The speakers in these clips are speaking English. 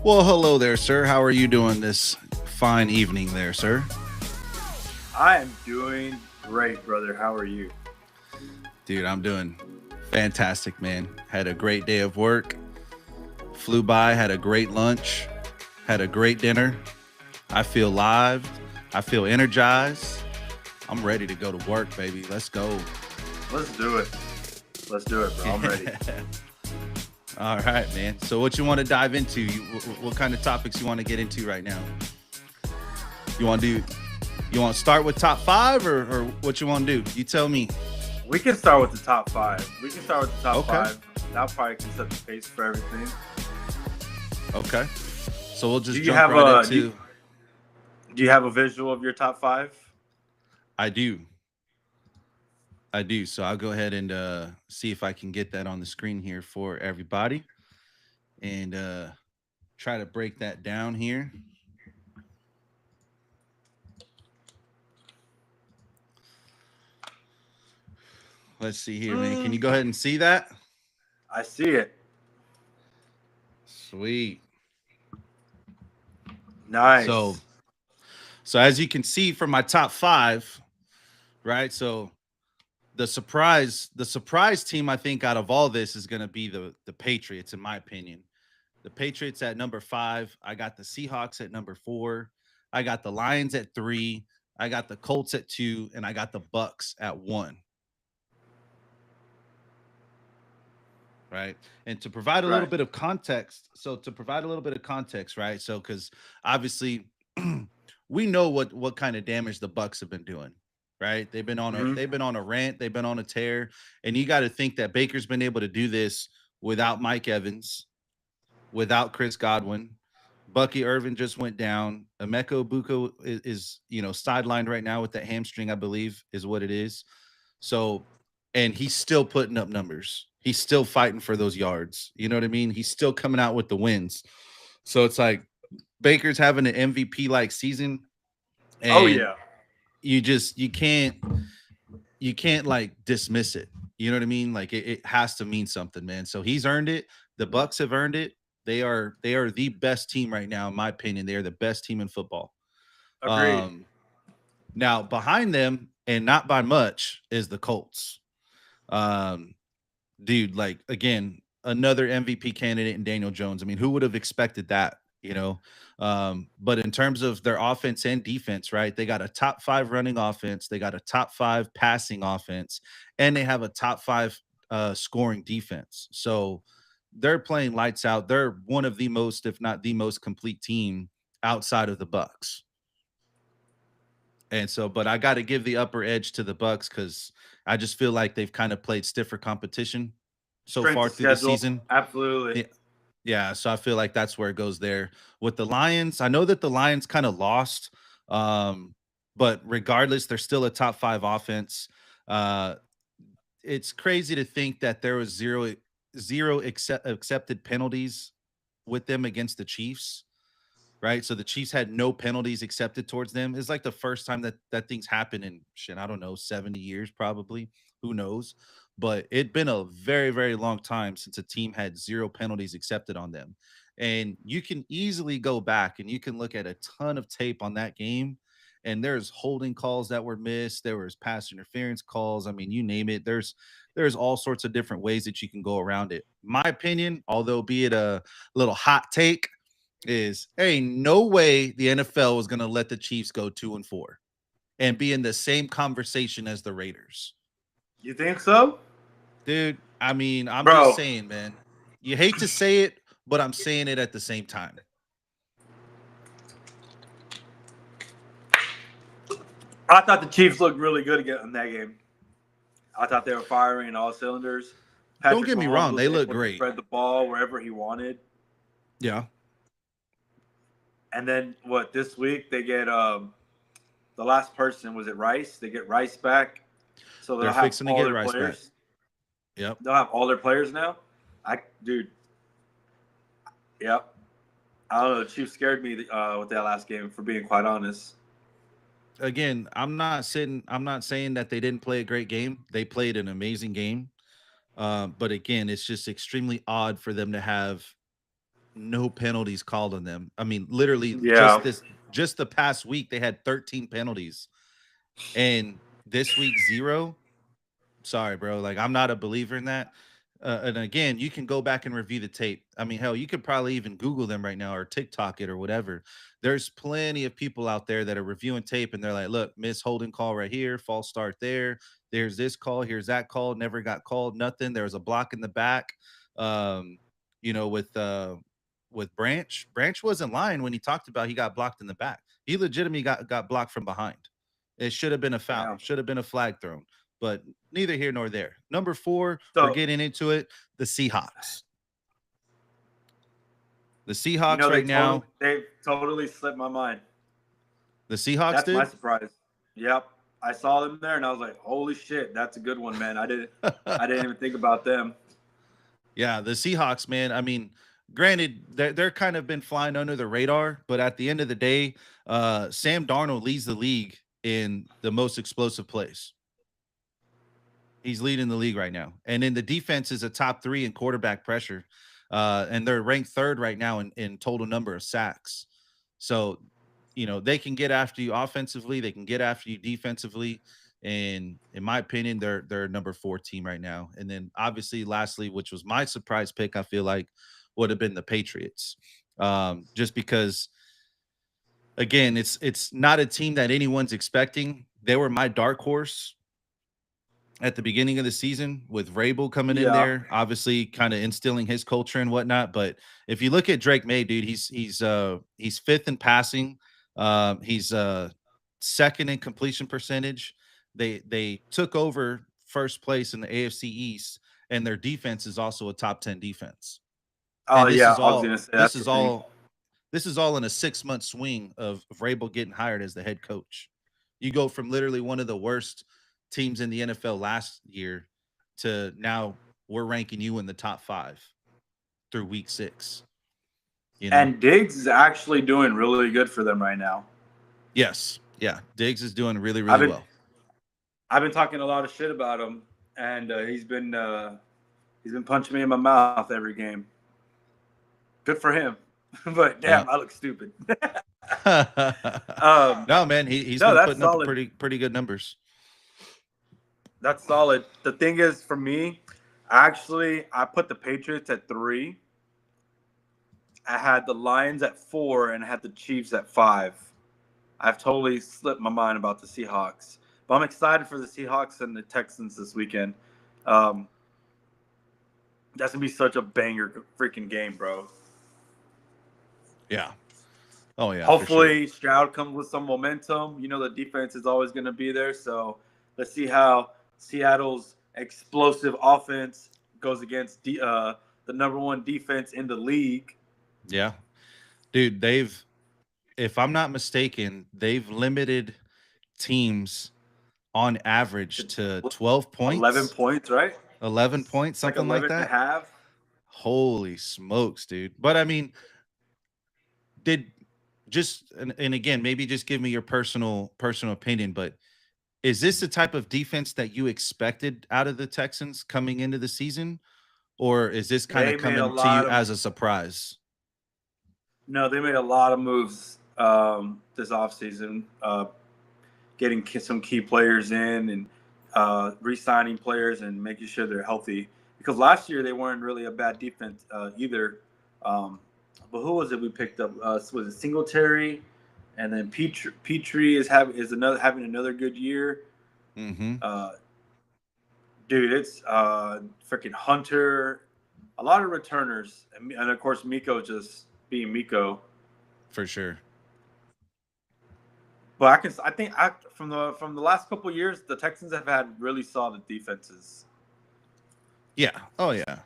Well, hello there, sir. How are you doing this fine evening there, sir? I am doing great, brother. How are you? Dude, I'm doing fantastic, man. Had a great day of work, flew by, had a great lunch, had a great dinner. I feel live, I feel energized. I'm ready to go to work, baby. Let's go. Let's do it. Let's do it, bro. I'm ready. All right, man. So, what you want to dive into? What kind of topics you want to get into right now? You want to do? You want to start with top five, or what you want to do? You tell me. We can start with the top five. We can start with the top Okay. five. That probably can set the pace for everything. Okay. So we'll Do just you jump have right a into. do you have a visual of your top five? I do. I do. So I'll go ahead and see if I can get that on the screen here for everybody and try to break that down here. Let's see here, man. Can you go ahead and see that? I see it. Sweet. So, Nice. so as you can see from my top five, right? So the surprise team I think out of all this is going to be the Patriots, in my opinion. The Patriots at number five. I got the Seahawks at number four. I got the Lions at three. I got the Colts at two, and I got the Bucks at one. Right. And to provide a little Right. bit of context, right? So because obviously we know what kind of damage the Bucks have been doing, right? hmm They've been on a rant, they've been on a tear, and you got to think that Baker's been able to do this without Mike Evans, without Chris Godwin. Bucky Irvin just went down. Emeka Buko is sidelined right now with that hamstring, I believe, is what it is. So, and he's still putting up numbers. He's still fighting for those yards. You know what I mean? He's still coming out with the wins. So it's like Baker's having an MVP like season, Oh and yeah. you can't like dismiss it. You know what I mean? Like it has to mean something, man. So he's earned it. The Bucks have earned it. They are the best team right now, in my opinion. They are the best team in football. Agreed. Um, Now behind them, and not by much, is the Colts. Um, Dude, like again, another MVP candidate in Daniel Jones. I mean, who would have expected that? But in terms of their offense and defense, right? They got a top five running offense, they got a top five passing offense, and they have a top five scoring defense. So they're playing lights out. They're one of the most, if not the most complete team outside of the Bucks. And so, but I got to give the upper edge to the Bucks because I just feel like they've kind of played stiffer competition so Strength far of through the schedule. season. Absolutely. Yeah, yeah. So I feel like that's where it goes there. With the Lions, I know that the Lions kind of lost, um, but regardless, they're still a top five offense. Uh, it's crazy to think that there was zero accepted penalties with them against the Chiefs, right? So the Chiefs had no penalties accepted towards them. It's like the first time that things happened in shit, I don't know, 70 years probably. Who knows? But it'd been a very, very long time since a team had zero penalties accepted on them. And you can easily go back and you can look at a ton of tape on that game. And there's holding calls that were missed. There was pass interference calls. I mean, you name it. There's all sorts of different ways that you can go around it. My opinion, although be it a little hot take, is ain't no way the NFL was going to let the Chiefs go 2-4 and be in the same conversation as the Raiders. You think so? Dude, I mean, I'm just Bro, saying, man. You hate to say it, but I'm saying it at the same time. I thought the Chiefs looked really good again in that game. I thought they were firing in all cylinders. Don't Patrick get me Mahomes wrong, was they look able to great. spread the ball wherever he wanted. Yeah. And then what? This week they get the last person, was it Rice? They get Rice back, so they'll They're have fixing to all get their Rice back. players. Yep. They'll have all their players now. Dude, yep. I don't know. The Chiefs scared me with that last game, for being quite honest. Again, I'm not saying that they didn't play a great game. They played an amazing game. But again, it's just extremely odd for them to have no penalties called on them. I mean, literally Yeah. just the past week they had 13 penalties, and this week 0. Sorry, bro. Like, I'm not a believer in that. And again, you can go back and review the tape. I mean, hell, you could probably even Google them right now or TikTok it or whatever. There's plenty of people out there that are reviewing tape and they're like, look, miss holding call right here, false start there. There's this call, here's that call, never got called, nothing. There was a block in the back. Um, you know, with Branch. Branch wasn't lying when he talked about he got blocked in the back. He legitimately got blocked from behind. It should have been a foul, Yeah. should have been a flag thrown, but neither here nor there. Number 4, we're So, getting into it. The Seahawks. The you Seahawks know, right now. they've totally slipped my mind. The Seahawks That's my did. surprise. Yep. I saw them there and I was like, holy shit, that's a good one, man. I didn't even think about them. Yeah, the Seahawks, man. I mean, granted, they're kind of been flying under the radar, but at the end of the day, Sam Darnold leads the league in the most explosive plays. He's leading the league right now. And then the defense is a top 3 in quarterback pressure. And they're ranked 3rd right now in total number of sacks. So, you know, they can get after you offensively, they can get after you defensively. And in my opinion, they're number 4 team right now. And then obviously, lastly, which was my surprise pick, I feel like would have been the Patriots. Just because again, it's not a team that anyone's expecting. They were my dark horse at the beginning of the season with Vrabel coming in Yeah. there, obviously kind of instilling his culture and whatnot. But if you look at Drake May, dude, he's 5th in passing. He's 2nd in completion percentage. They took over first place in the AFC East, and their defense is also a top 10 defense. Oh, And this yeah. is I was going to say this that's is the thing. all this is all in a 6-month swing of Vrabel getting hired as the head coach. You go from literally one of the worst teams in the NFL last year to now we're ranking you in the top 5 through week 6. You know? And Diggs is actually doing really good for them right now. Yes. Yeah. Diggs is doing really, really well. I've been talking a lot of shit about him, and he's been punching me in my mouth every game. Good for him. But damn, I look stupid. No, man, he's been putting solid. up pretty good numbers. That's solid. The thing is, for me, actually, I put the Patriots at 3. I had the Lions at 4, and I had the Chiefs at 5. I've totally slipped my mind about the Seahawks, but I'm excited for the Seahawks and the Texans this weekend. That's gonna be such a banger freaking game, bro. Yeah. Oh yeah. Hopefully, sure. Stroud comes with some momentum. You know, the defense is always going to be there. So let's see how Seattle's explosive offense goes against the number 1 defense in the league. Yeah, dude, if I'm not mistaken, they've limited teams on average to 12 points. 11 points, right? 11 points, something like that. And a half. Holy smokes, dude. But I mean, and again, maybe just give me your personal opinion, but is this the type of defense that you expected out of the Texans coming into the season? Or is this kind of coming to you as a surprise? No, they made a lot of moves this offseason, getting some key players in and re-signing players and making sure they're healthy. Because last year they weren't really a bad defense either. But who was it we picked up? Was it Singletary? And then Petrie is having another good year. Mm-hmm. Dude, it's freaking Hunter. A lot of returners. And of course, Miko just being Miko. For sure. But I think from the last couple of years, the Texans have had really solid defenses. Yeah. Oh yeah.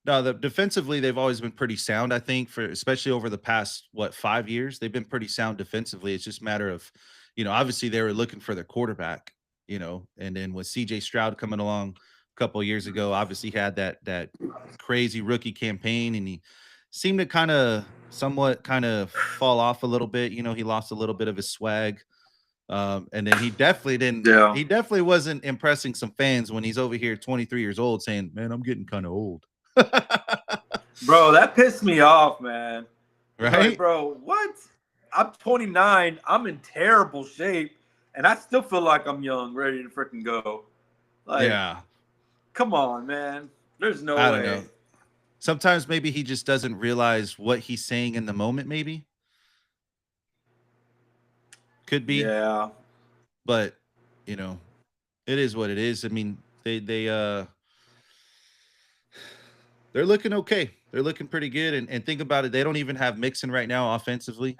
No, defensively they've always been pretty sound. I think especially over the past 5 years, they've been pretty sound defensively. It's just a matter of, obviously they were looking for their quarterback, and then with CJ Stroud coming along a couple of years ago, obviously had that crazy rookie campaign, and he seemed to somewhat fall off a little bit. He lost a little bit of his swag. And then he definitely didn't. Yeah. He definitely wasn't impressing some fans when he's over here 23 years old saying, "Man, I'm getting kind of old." Bro, that pissed me off, man. It's like, Right? bro, what? I'm 29. I'm in terrible shape, and I still feel like I'm young, ready to freaking go. Like, Yeah. come on, man. There's no I don't way. know. Sometimes maybe he just doesn't realize what he's saying in the moment, maybe. Could be, Yeah. but you know, it is what it is. I mean, they're looking okay. They're looking pretty good. And think about it, they don't even have Mixon right now offensively.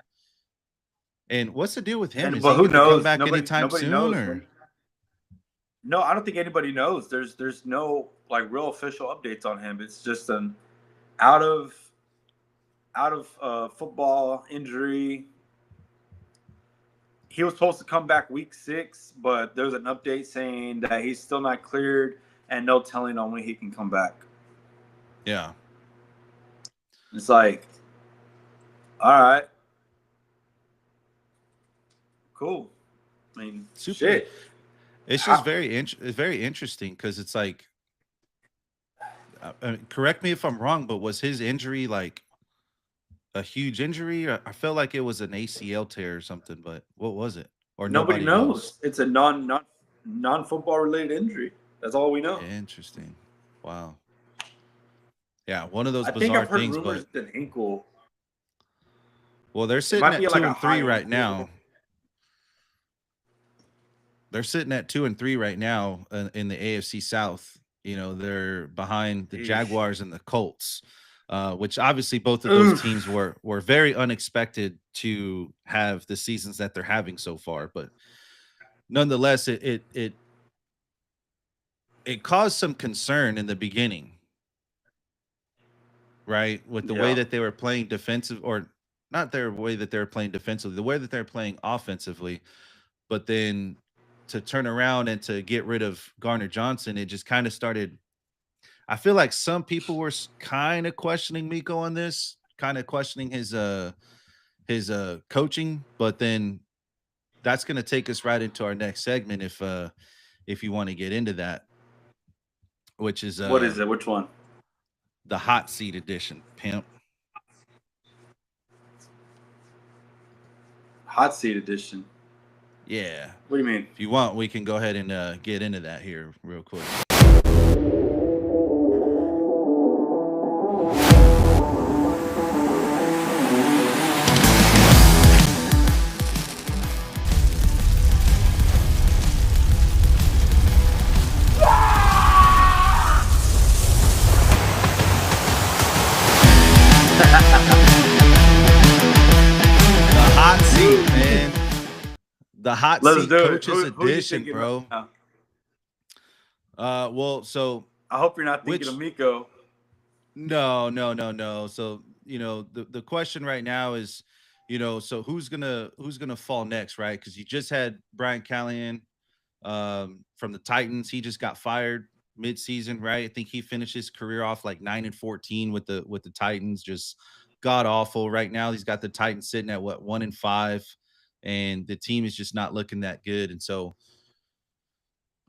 And what's the deal with him? And Is but he who gonna come knows? back Nobody anytime nobody soon knows when. or No, I don't think anybody knows. There's no like real official updates on him. It's just an out of football injury. He was supposed to come back week 6, but there's an update saying that he's still not cleared and no telling on when he can come back. yeah. It's like, all right, cool. I mean, Super. shit. It's just it's very interesting because it's like, correct me if I'm wrong, but was his injury like a huge injury? I felt like it was an ACL tear or something, but what was it? Or Nobody nobody knows. knows. It's a non football related injury. That's all we know. Interesting. Wow. Yeah, one of those I think bizarre I've heard things, rumors but it's an ankle. well, they're It sitting might at be like two a and three high right now. ankle. They're sitting at 2-3 right now in the AFC South. You know, they're behind the Eesh. Jaguars and the Colts, which obviously both of those Oof. teams were very unexpected to have the seasons that they're having so far. But nonetheless, it caused some concern in the beginning, right? With the way Yeah. that they were playing defensive, or not their way that they were playing defensively, the way that they're playing offensively. But then to turn around and to get rid of Garner Johnson, it just kind of started. I feel like some people were kind of questioning Miko on this, kind of questioning his coaching, but then that's going to take us right into our next segment if you want to get into that, which is What is it? Which one? the hot seat edition, pimp. Hot seat edition. Yeah. What do you mean? If you want, we can go ahead and get into that here real quick. Hot seat, man. The hot Let's seat do it. coaches Who you edition, thinking bro. of Well, so I hope you're not thinking which of Miko. no. So, the question right now is, so who's gonna fall next, right? Because you just had Brian Callahan from the Titans. He just got fired mid-season, right? I think he finished his career off like 9-14 with the Titans, just god awful. Right now, he's got the Titans sitting at what 1-5, and the team is just not looking that good. And so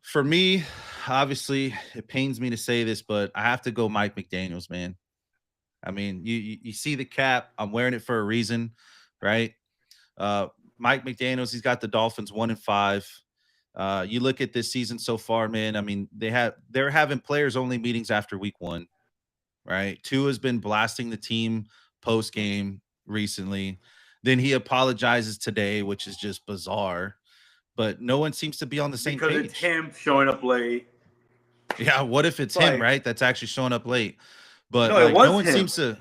for me, obviously, it pains me to say this, but I have to go Mike McDaniels, man. I mean, you see the cap. I'm wearing it for a reason, right? Uh, Mike McDaniels, he's got the Dolphins 1-5. You look at this season so far, man. I mean, they're having players only meetings after week 1, right? Tua has been blasting the team post game recently. Then he apologizes today, which is just bizarre. But no one seems to be on the same Because page. it's him showing up late. Yeah, what if it's him, right? That's actually showing up late. But No, like it was no one him. seems to.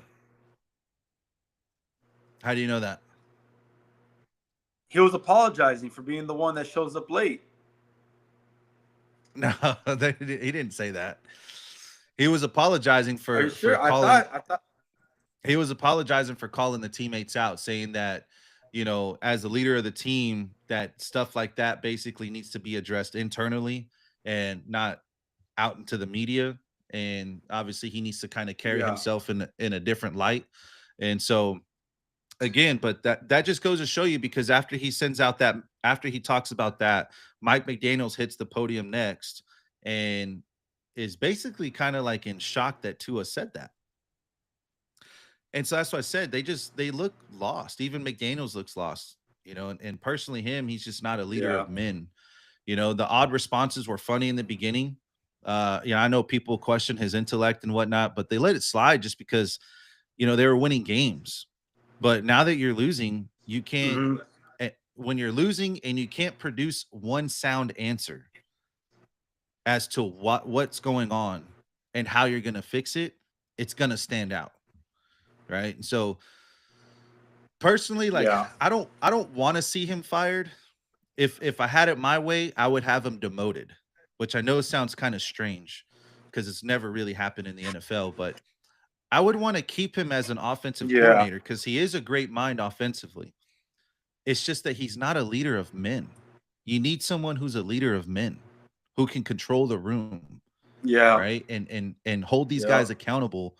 How do you know that? He was apologizing for being the one that shows up late. No, he didn't say that. He was apologizing for, Are you sure? for calling. I thought He was apologizing for calling the teammates out, saying that, as the leader of the team, that stuff like that basically needs to be addressed internally and not out into the media. And obviously, he needs to kind of carry himself in a different light. And so, again, but that just goes to show you, because after he talks about that, Mike McDaniels hits the podium next and is basically kind of like in shock that Tua said that. And so that's what I said. They look lost. Even McDaniels looks lost, and personally him, he's just not a leader Yeah. of men. The odd responses were funny in the beginning. I know people question his intellect and whatnot, but they let it slide just because, they were winning games. But now that you're losing, you can't Hmm. when you're losing and you can't produce one sound answer as to what's going on and how you're going to fix it, it's going to stand out, right? And so personally, like Yeah. I don't want to see him fired. If I had it my way, I would have him demoted, which I know sounds kind of strange because it's never really happened in the NFL, but I would want to keep him as an offensive Yeah. coordinator because he is a great mind offensively. It's just that he's not a leader of men. You need someone who's a leader of men who can control the room, Yeah. right? And hold these Yeah. guys accountable,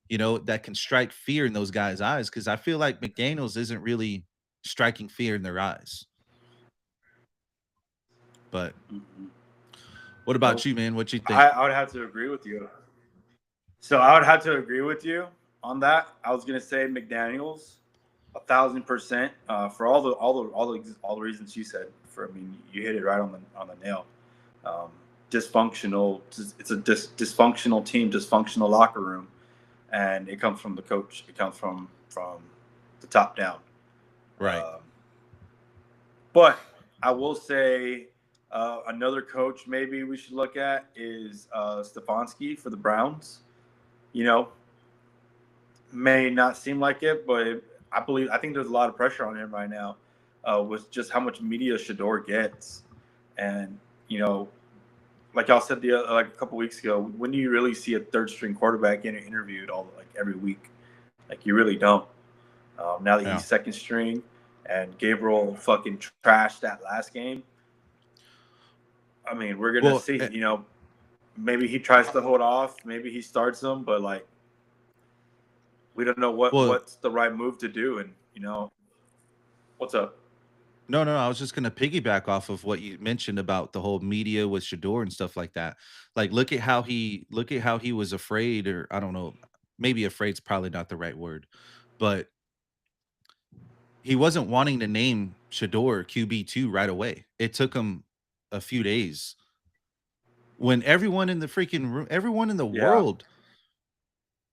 that can strike fear in those guys' eyes. Because I feel like McDaniels isn't really striking fear in their eyes. But Mhm. what about Nope. you, man? What you think? I would have to agree with you. So I would have to agree with you on that. I was gonna say McDaniel's, 1,000%, for all the reasons you said. I mean, you hit it right on the nail. Um, Dysfunctional. It's a dysfunctional team, dysfunctional locker room, and it comes from the coach. It comes from the top down. Right. Um, but I will say another coach maybe we should look at is Stefanski for the Browns. You know, may not seem like it, but I think there's a lot of pressure on him right now with just how much media Shador gets, and you know, like y'all said like a couple weeks ago, when do you really see a third string quarterback getting interviewed like every week? Like you really don't. Now that Yeah. he's second string, and Gabriel fucking trashed that last game. I mean, we're gonna Well, see. Maybe he tries to hold off. Maybe he starts them, but like we don't know well, what's the right move to do. And what's up? no, no, I was just gonna piggyback off of what you mentioned about the whole media with Shador and stuff like that. Like, look at how he was afraid, or I don't know, maybe afraid's probably not the right word, but he wasn't wanting to name Shador QB2 right away. It took him a few days when everyone in the freaking room, everyone in the Yeah, world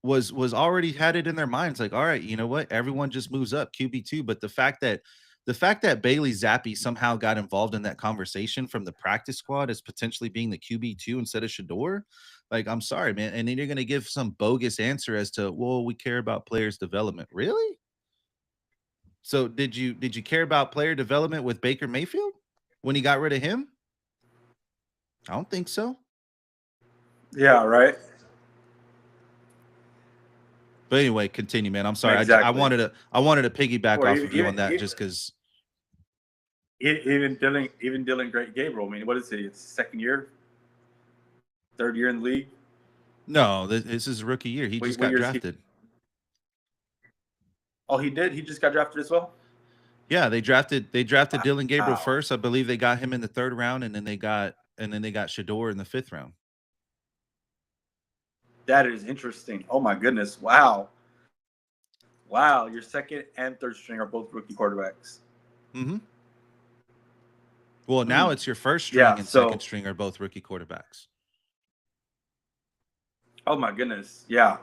was already had it in their minds, like, all right, you know what? Everyone just moves up QB2. But the fact that Bailey Zappi somehow got involved in that conversation from the practice squad as potentially being the QB2 instead of Shador, like, I'm sorry, man. And then you're gonna give some bogus answer as to, well, we care about players' development. Really? So did you care about player development with Baker Mayfield when he got rid of him? I don't think so. yeah, right. But anyway, continue, man. I'm sorry. I Exactly. wanted to piggyback Or off of you even on that just because. even Dylan Great Gabriel. I mean, what is it? It's second year, third year in the league. No, this is rookie year. He just What got year is he? drafted. Oh, he did. He just got drafted as well. Yeah, they drafted Dylan Gabriel Wow, first. I believe they got him in the third round, and then they got Shador in the fifth round. that is interesting. Oh my goodness. Wow. Wow. Your second and third string are both rookie quarterbacks. Hmm. Well, now Hmm. it's your first string Yeah. and second So, string are both rookie quarterbacks. oh my goodness. Yeah.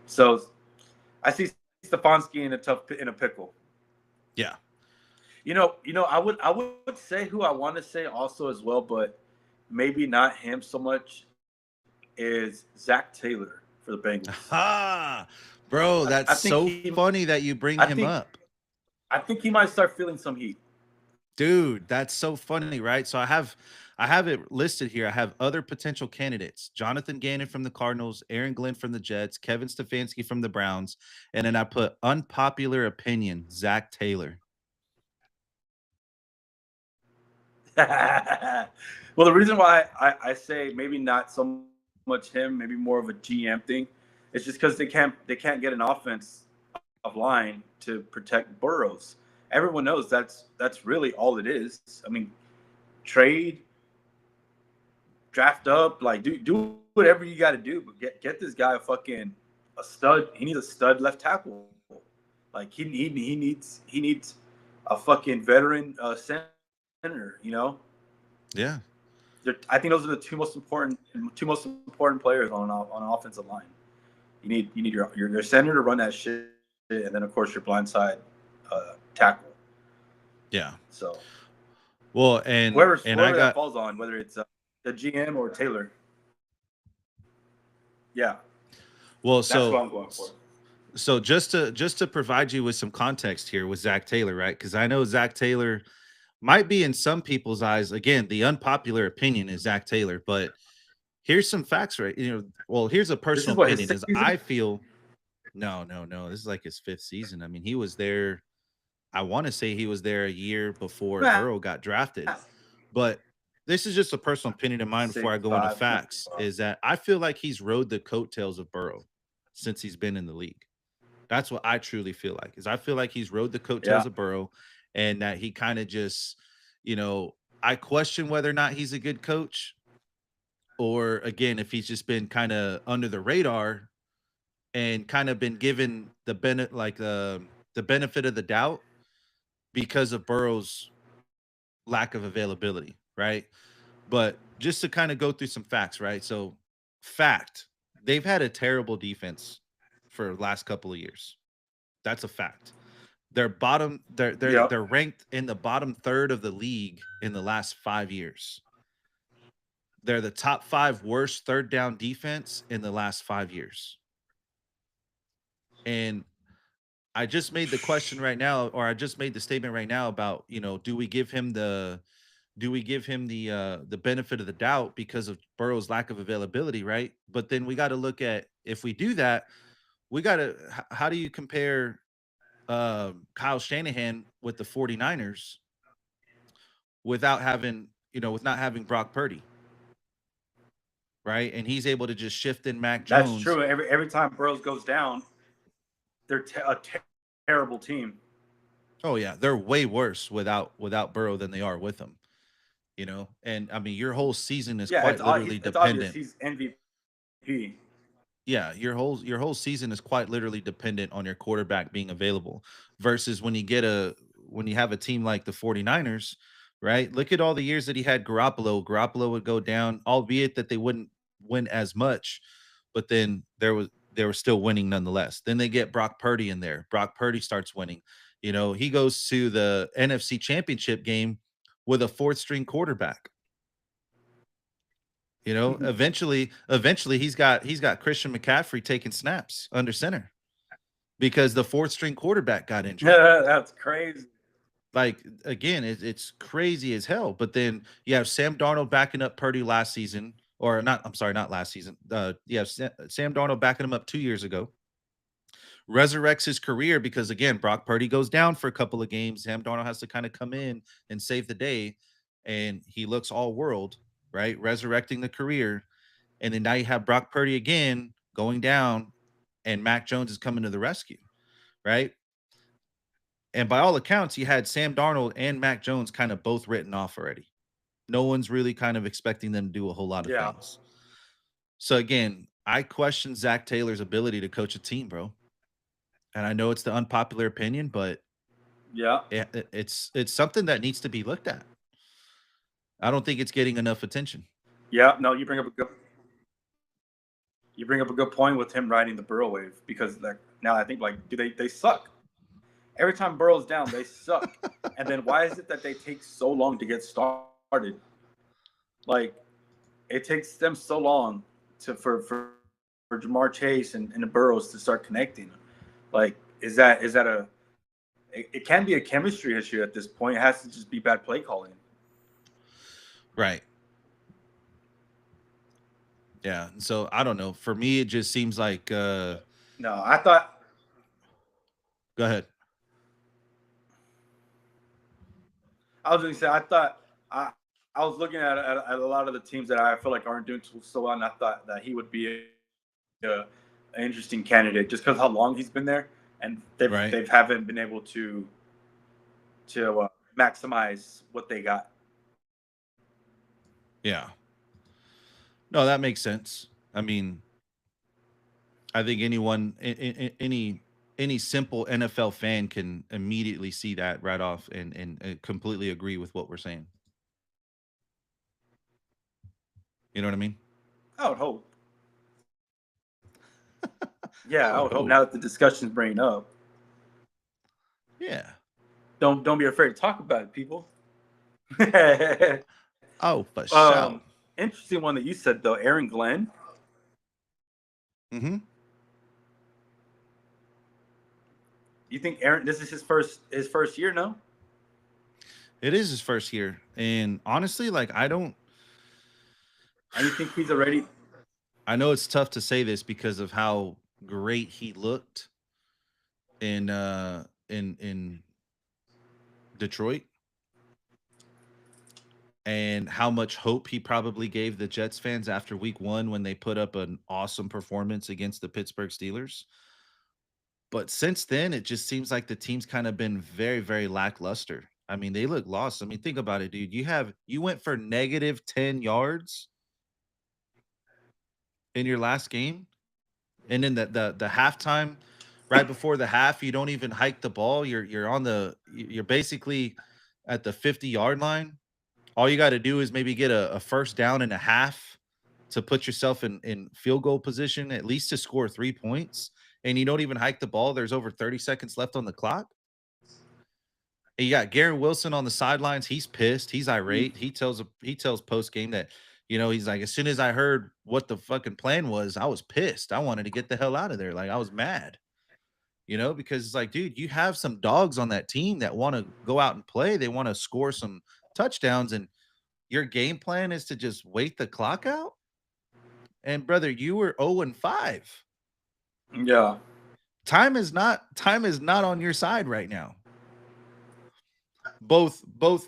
So I see Stefanski in a pickle. Yeah. I would say who I want to say also as well, but maybe not him so much is Zach Taylor for the Bengals. Ha, bro, that's I think so he, funny that you bring I him think, up. I think he might start feeling some heat. Dude, that's so funny, right? So I have it listed here. I have other potential candidates: Jonathan Gannon from the Cardinals, Aaron Glenn from the Jets, Kevin Stefanski from the Browns, and then I put unpopular opinion, Zach Taylor. Well, the reason why I say maybe not so much him, maybe more of a GM thing, is just because they can't get an offense of line to protect Burrows. Everyone knows that's really all it is. I mean, trade, draft up, like do whatever you got to do, but get this guy a stud. He needs a stud left tackle. Like he needs a fucking veteran center. You know, Yeah. I think those are the two most important players on an offensive line. You need your center to run that shit, and then of course your blindside tackle. Yeah. So Well, and I whoever that got falls on, whether it's the GM or Taylor, yeah, well, that's what I'm going for. so just to provide you with some context here with Zach Taylor, right? Because I know Zach Taylor might be in some people's eyes. Again, the unpopular opinion is Zach Taylor, but here's some facts, right? Well, here's a This is personal what his opinion. sixth Is season. I feel no. This is like his fifth season. I mean, he was there. I want to say he was there a year before Burrow got drafted, but this is just a personal opinion of mine before Six, I go into five, no, facts. Is that I feel like he's rode the coattails of Burrow since he's been in the league. That's what I truly feel like. Is I feel like he's rode the yeah, coattails of Burrow, and that he kind of just, I question whether or not he's a good coach, or again, if he's just been kind of under the radar and kind of been given the benefit of the doubt because of Burrow's lack of availability, right? But just to kind of go through some facts, right? So, fact, they've had a terrible defense for the last couple of years. That's a fact. yeah. They're ranked in the bottom third of the league in the last 5 years. They're the top 5 worst third down defense in the last 5 years. And I just made the question right now, or I just made the statement right now about, do we give him the benefit of the doubt because of Burrow's lack of availability, right? But then we got to look at, if we do that, we got to how do you compare Kyle Shanahan with the 49ers without having, with not having Brock Purdy, right? And he's able to just shift in Mac That's Jones. true. Every time Burrows goes down, they're terrible team. Oh yeah, they're way worse without Burrow than they are with him, And I mean, your whole season is Yeah, quite literally it's obvious dependent. he's MVP. Yeah, your whole season is quite literally dependent on your quarterback being available versus when you have a team like the 49ers, right? Look at all the years that he had Garoppolo. Garoppolo would go down, albeit that they wouldn't win as much, but then they were still winning nonetheless. Then they get Brock Purdy in there. Brock Purdy starts winning. He goes to the NFC Championship game with a fourth string quarterback. Eventually he's got Christian McCaffrey taking snaps under center because the fourth string quarterback got injured. That's crazy. Like again, it's crazy as hell. But then you have Sam Darnold backing up Purdy last season, or not. I'm sorry, not last season. You have Sam Darnold backing him up 2 years ago. Resurrects his career because again, Brock Purdy goes down for a couple of games. Sam Darnold has to kind of come in and save the day, and he looks all world, right? Resurrecting the career. And then now you have Brock Purdy again going down, and Mac Jones is coming to the rescue, right? And by all accounts, you had Sam Darnold and Mac Jones kind of both written off already. No one's really kind of expecting them to do a whole lot of Yeah, things. So again, I question Zach Taylor's ability to coach a team, bro. And I know it's the unpopular opinion, but yeah, it's something that needs to be looked at. I don't think it's getting enough attention. yeah. No, you bring up a good point with him riding the Burrow wave because like now I think like do they suck every time Burrow's down they suck, and then why is it that they take so long to get started? Like it takes them so long for Jamar Chase and the Burrows to start connecting. Like is that it can be a chemistry issue at this point. It has to just be bad play calling. Right. Yeah. So I don't know. For me, it just seems like No, I thought go ahead. I was going to say I thought I was looking at a lot of the teams that I feel like aren't doing so well, and I thought that he would be an interesting candidate just because how long he's been there, and Right. they haven't been able to maximize what they got. Yeah. No, that makes sense. I mean, I think anyone, any any simple NFL fan can immediately see that right off and completely agree with what we're saying. You know what I mean? I would hope. I Yeah, I would would hope. hope. Now that the discussion's bringing up, Yeah. don't be afraid to talk about it, people. Oh, for sure. um, Interesting one that you said though, Aaron Glenn. Hmm. You think Aaron? This is his first year, no? It is his first year, and honestly, like I don't. And you think he's already? I know it's tough to say this because of how great he looked in Detroit and how much hope he probably gave the Jets fans after week 1 when they put up an awesome performance against the Pittsburgh Steelers. But since then, it just seems like the team's kind of been very, very lackluster. I mean, they look lost. I mean, think about it, dude. You went for negative 10 yards in your last game, and then the halftime, right before the half, you don't even hike the ball. You're basically at the 50-yard line. All you got to do is maybe get a first down and a half to put yourself in field goal position, at least to score 3 points. And you don't even hike the ball. There's over 30 seconds left on the clock. And you got Garrett Wilson on the sidelines. He's pissed. He's irate. He tells post game that, he's like, as soon as I heard what the fucking plan was, I was pissed. I wanted to get the hell out of there. Like I was mad, because it's like, dude, you have some dogs on that team that want to go out and play. They want to score some touchdowns, and your game plan is to just wait the clock out. And brother, you were 0-5. Yeah. Time is not on your side right now. Both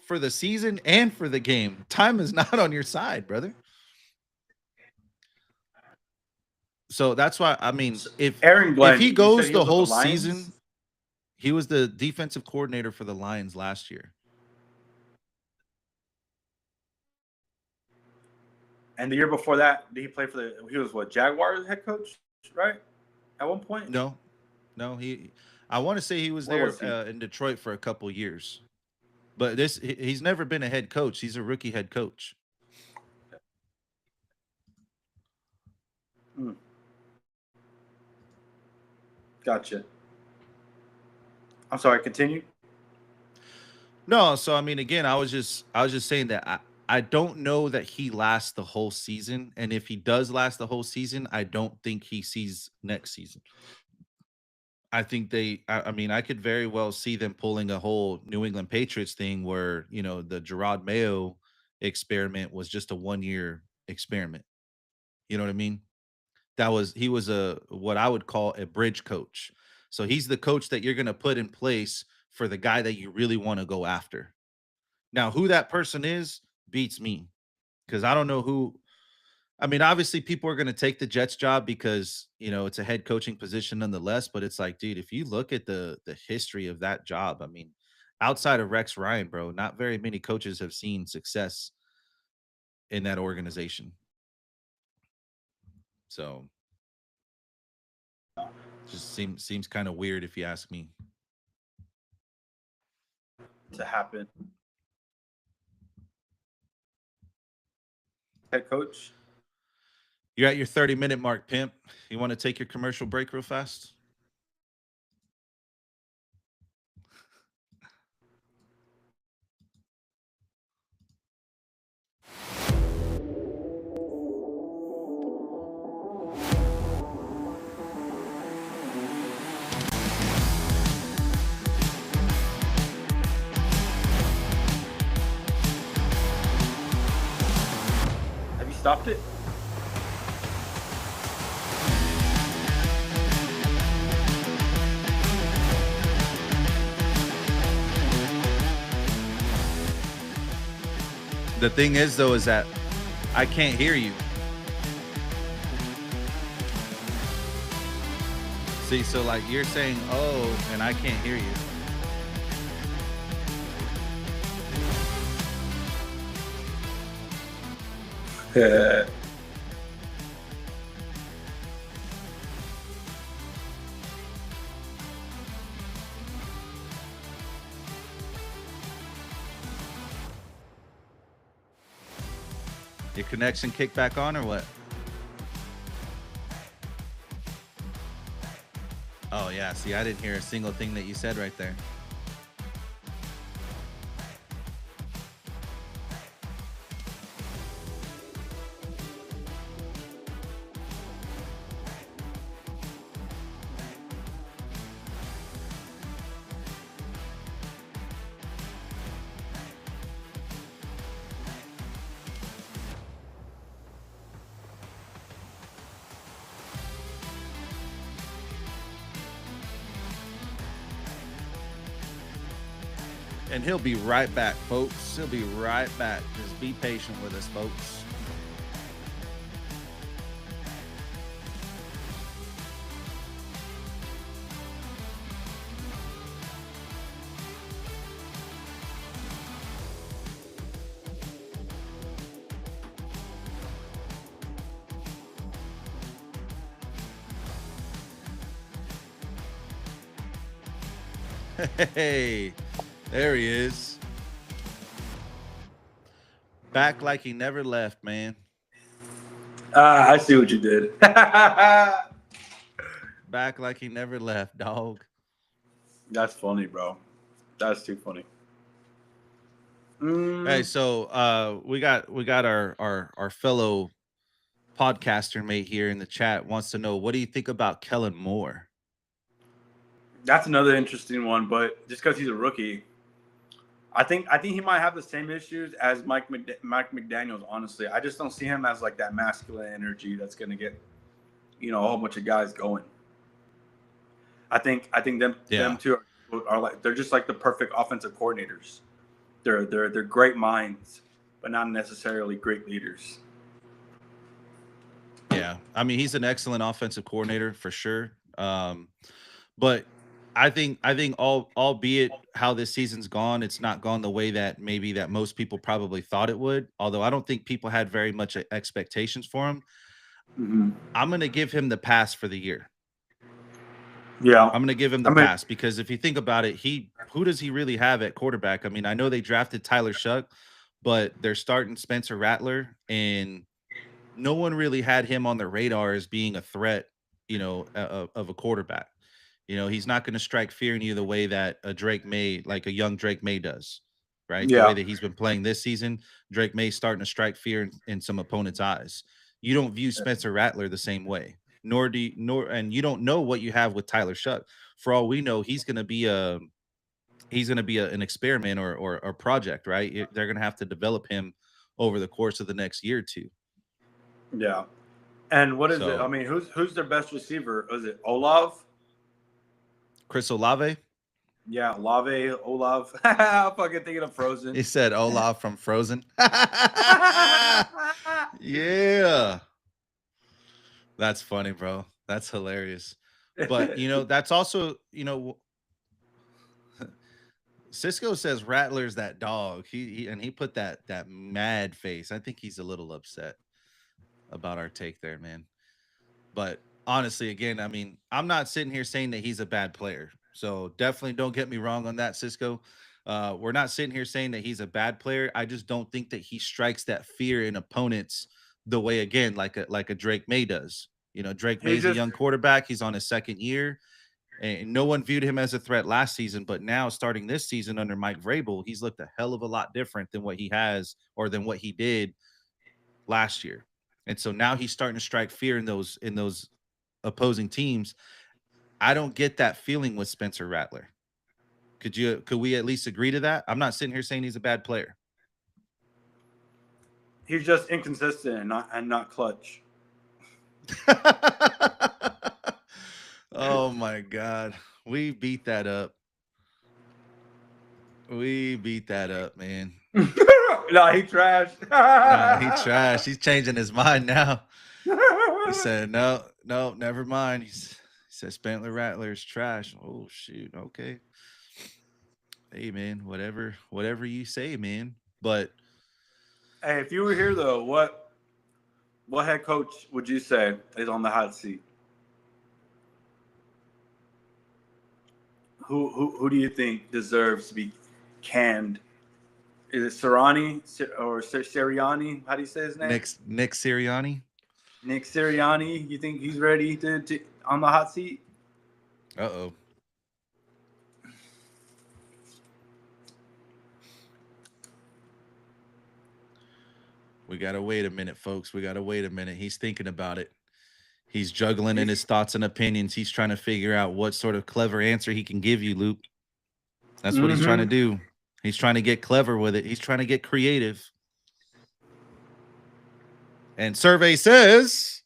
for the season and for the game. Time is not on your side, brother. So that's why, I mean, if Aaron Glenn, if he you said goes he the was with whole the Lions? season, he was the defensive coordinator for the Lions last year. And the year before that, did he play for he was what, Jaguars head coach, right? At one point? No, I want to say he was Where there was he? in Detroit for a couple years. But he's never been a head coach. He's a rookie head coach. Gotcha. I'm sorry, continue. No, so I mean, again, I was just saying that I don't know that he lasts the whole season, and if he does last the whole season, I don't think he sees next season. I think I mean, I could very well see them pulling a whole New England Patriots thing where, the Gerard Mayo experiment was just a 1-year experiment. You know what I mean? He was a what I would call a bridge coach. So he's the coach that you're going to put in place for the guy that you really want to go after. Now, who that person is beats me because I don't know who. I mean, obviously, people are going to take the Jets job because it's a head coaching position nonetheless. But it's like, dude, if you look at the history of that job, I mean, outside of Rex Ryan, bro, not very many coaches have seen success in that organization. So, just seems kind of weird if you ask me. To happen. Head coach. You're at your 30-minute mark, pimp. You want to take your commercial break real fast? Have you stopped it? The thing is, though, is that I can't hear you. See, so like you're saying, oh, and I can't hear you. Your connection kicked back on or what? Oh yeah, see, I didn't hear a single thing that you said right there. And he'll be right back, folks. He'll be right back. Just be patient with us, folks. Hey, there he is. Back like he never left, man. I see what you did. Back like he never left, dog. That's funny, bro. That's too funny. Hey, so we got our fellow podcaster mate here in the chat wants to know, what do you think about Kellen Moore? That's another interesting one, but just because he's a rookie, I think he might have the same issues as Mike McDaniels. Honestly, I just don't see him as like that masculine energy that's going to get, a whole bunch of guys going. I think them two are like, they're just like the perfect offensive coordinators. They're great minds, but not necessarily great leaders. Yeah, I mean, he's an excellent offensive coordinator for sure. But I think albeit how this season's gone, it's not gone the way that maybe that most people probably thought it would. Although I don't think people had very much expectations for him. Mm-hmm. I'm going to give him the pass for the year. Yeah, I'm going to give him the pass because if you think about it, who does he really have at quarterback? I mean, I know they drafted Tyler Shuck, but they're starting Spencer Rattler, and no one really had him on the radar as being a threat, of a quarterback. He's not going to strike fear in you the way that a young Drake May does, right? The way that he's been playing this season, Drake May's starting to strike fear in some opponents' eyes. You don't view Spencer Rattler the same way, and you don't know what you have with Tyler Shuck. For all we know, he's going to be an experiment or a project, right? They're going to have to develop him over the course of the next year or two. Yeah. And what is it? I mean, who's their best receiver? Is it Olave? Chris Olave? Yeah, Olave. I'm fucking thinking of Frozen. He said Olaf from Frozen. Yeah. That's funny, bro. That's hilarious. But, that's also, Cisco says Rattler's that dog. He put that mad face. I think he's a little upset about our take there, man. But honestly, again, I mean, I'm not sitting here saying that he's a bad player. So definitely don't get me wrong on that, Cisco. We're not sitting here saying that he's a bad player. I just don't think that he strikes that fear in opponents the way, again, like a Drake May does. Drake May's a young quarterback. He's on his second year. And no one viewed him as a threat last season, but now starting this season under Mike Vrabel, he's looked a hell of a lot different than what he has or than what he did last year. And so now he's starting to strike fear in those opposing teams. I don't get that feeling with Spencer Rattler. Could we at least agree to that? I'm not sitting here saying he's a bad player. He's just inconsistent and not clutch. Oh my God. We beat that up. We beat that up, man. No, he trashed. He trashed. He's changing his mind now. He said, no, never mind. He said Spencer Rattler is trash. Oh shoot. Okay. Hey man, whatever you say, man. But hey, if you were here though, what head coach would you say is on the hot seat? Who do you think deserves to be canned Is it Sirianni or Sirianni? How do you say his name? Nick Sirianni. Nick Sirianni. You think he's ready to on the hot seat? Uh-oh. We got to wait a minute, folks. We got to wait a minute. He's thinking about it. He's juggling in his thoughts and opinions. He's trying to figure out what sort of clever answer he can give you, Luke. That's what he's trying to do. He's trying to get clever with it. He's trying to get creative. And survey says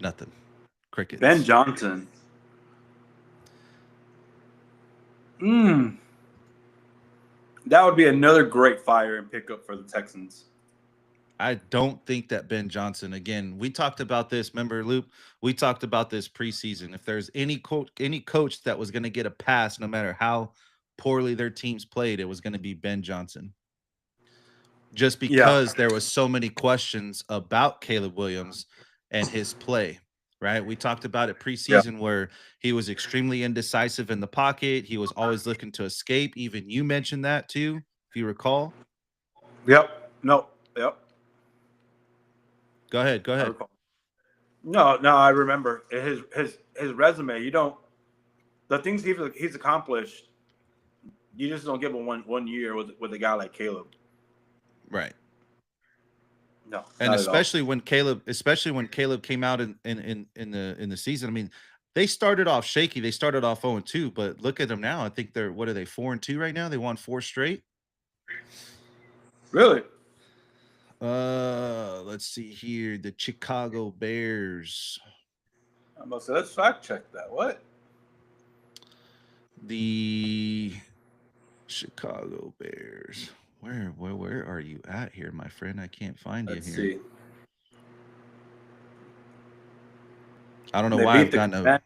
nothing. Crickets. Ben Johnson. That would be another great fire and pickup for the Texans. I don't think that Ben Johnson, again, we talked about this. Remember, Luke, we talked about this preseason. If there's any coach that was going to get a pass, no matter how poorly their teams played, it was going to be Ben Johnson. Just because there was so many questions about Caleb Williams and his play, right? We talked about it preseason where he was extremely indecisive in the pocket. He was always looking to escape. Even you mentioned that too, if you recall. Yep. No. Yep. Go ahead. No, I remember his resume. You don't the things he's accomplished. You just don't give him one year with a guy like Caleb. Right. No, and especially when Caleb came out in the season. I mean, they started off shaky. They started off 0-2, but look at them now. I think they're 4-2 right now. They won 4 straight. Really? Let's see here. The Chicago Bears. I must say, let's fact check that. What? The Chicago Bears. Where are you at here, my friend? I can't find you here. Let's see. I don't know why I've gotten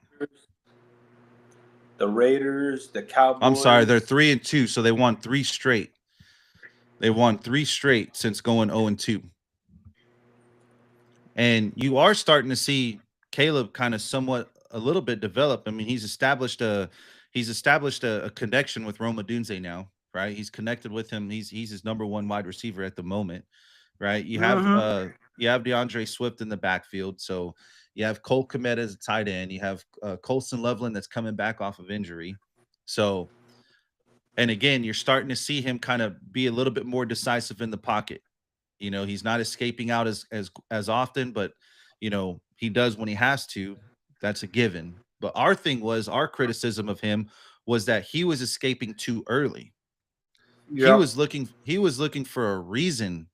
the Raiders, the Cowboys. I'm sorry, they're 3-2, so they won 3 straight. They won 3 straight since going 0-2. And you are starting to see Caleb kind of somewhat a little bit develop. I mean, he's established a connection with Rome Odunze now, right? He's connected with him. He's his number 1 wide receiver at the moment, right? You have DeAndre Swift in the backfield, so you have Cole Kmet as a tight end. You have Colson Loveland that's coming back off of injury. So, and again, you're starting to see him kind of be a little bit more decisive in the pocket. You know, he's not escaping out as often, but you know, he does when he has to. That's a given. But our criticism of him was that he was escaping too early. Yep. He was looking for a reason,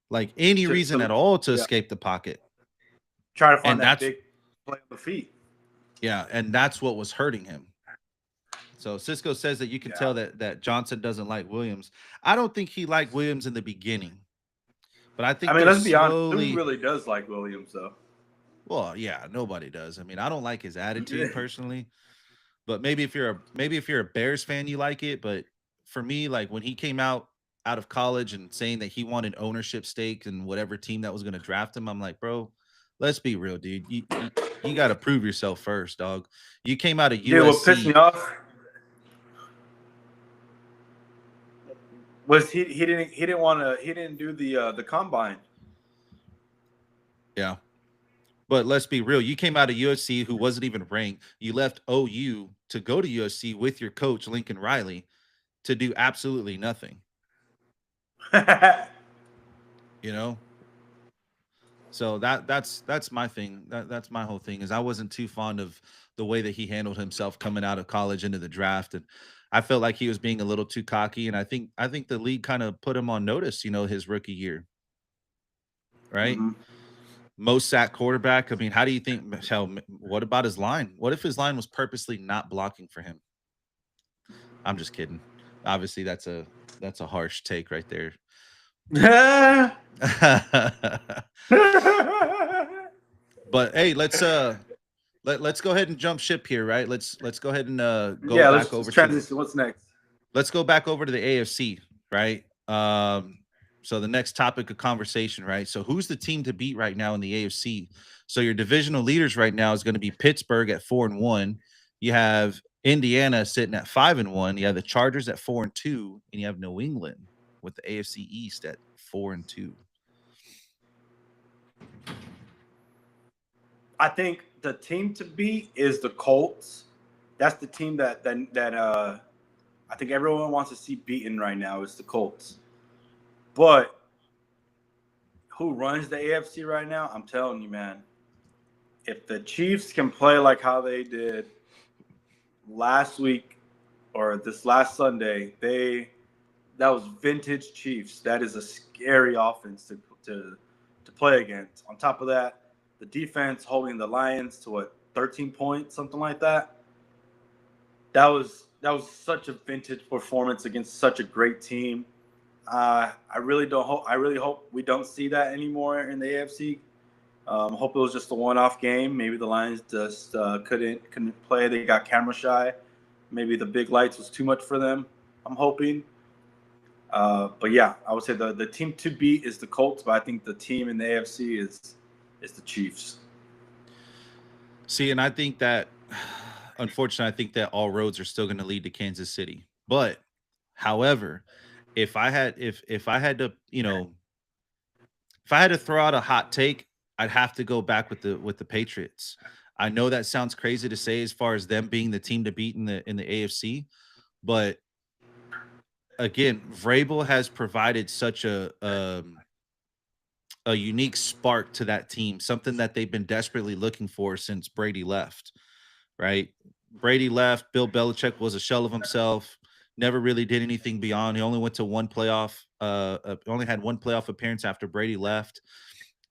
like any reason at all to escape the pocket. Try to find that big play on the feet. Yeah, and that's what was hurting him. So Cisco says that you can tell that Johnson doesn't like Williams. I don't think he liked Williams in the beginning. But I think let's be honest, who really does like Williams though? Well, yeah, nobody does. I mean, I don't like his attitude personally. But maybe if you're a Bears fan, you like it. But for me, like when he came out of college and saying that he wanted ownership stake in whatever team that was going to draft him, I'm like, bro, let's be real, dude. You got to prove yourself first, dog. You came out of USC. Dude, what pissed me off was he didn't do the combine. Yeah. But let's be real. You came out of USC who wasn't even ranked. You left OU to go to USC with your coach, Lincoln Riley, to do absolutely nothing. You know? So that's my thing. That's my whole thing is I wasn't too fond of the way that he handled himself coming out of college into the draft. And I felt like he was being a little too cocky. And I think the league kind of put him on notice, you know, his rookie year. Right? Mm-hmm. Most sacked quarterback. I mean, how do you think? What about his line? What if his line was purposely not blocking for him? I'm just kidding. Obviously, that's a harsh take right there. But hey, let's go ahead and jump ship here, right? Let's go ahead and go back over. Transition. What's next? Let's go back over to the AFC, right? So the next topic of conversation, right? So who's the team to beat right now in the AFC? So your divisional leaders right now is going to be Pittsburgh at 4-1. You have Indiana sitting at 5-1. You have the Chargers at 4-2, and you have New England with the AFC East at 4-2. I think the team to beat is the Colts. That's the team that I think everyone wants to see beaten right now is the Colts. But who runs the AFC right now? I'm telling you, man. If the Chiefs can play like how they did last week or this last Sunday, that was vintage Chiefs. That is a scary offense to play against. On top of that, the defense holding the Lions to 13 points, something like that. That was such a vintage performance against such a great team. I really hope we don't see that anymore in the AFC. Hope it was just a one-off game. Maybe the Lions just couldn't play. They got camera shy. Maybe the big lights was too much for them. I'm hoping. But yeah, I would say the team to beat is the Colts, but I think the team in the AFC is the Chiefs. See, and I think that, unfortunately, I think that all roads are still going to lead to Kansas City. But, however, if I had to, if I had to throw out a hot take, I'd have to go back with the Patriots. I know that sounds crazy to say as far as them being the team to beat in the AFC, but again, Vrabel has provided such a unique spark to that team, something that they've been desperately looking for since Brady left, right? Brady left, Bill Belichick was a shell of himself, never really did anything beyond. He only went to only had one playoff appearance after Brady left.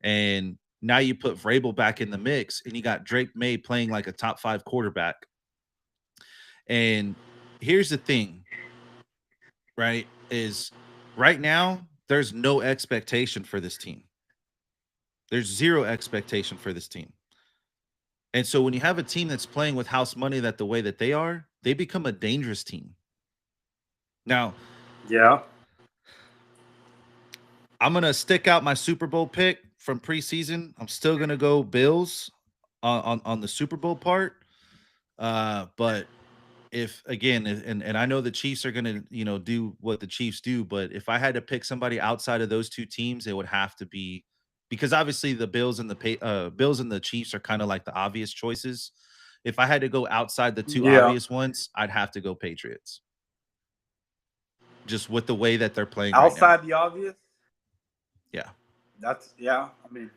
And now you put Vrabel back in the mix and you got Drake May playing like a top 5 quarterback. And here's the thing, right? Is right now there's no expectation for this team. There's zero expectation for this team. And so when you have a team that's playing with house money the way that they are, they become a dangerous team. Now, yeah, I'm going to stick out my Super Bowl pick from preseason. I'm still going to go Bills on the Super Bowl part. But if again, and I know the Chiefs are going to, do what the Chiefs do, but if I had to pick somebody outside of those two teams, it would have to be, because obviously the Bills and the Chiefs are kind of like the obvious choices. If I had to go outside the two obvious ones, I'd have to go Patriots. Just with the way that they're playing outside right now. the obvious. Yeah. I mean,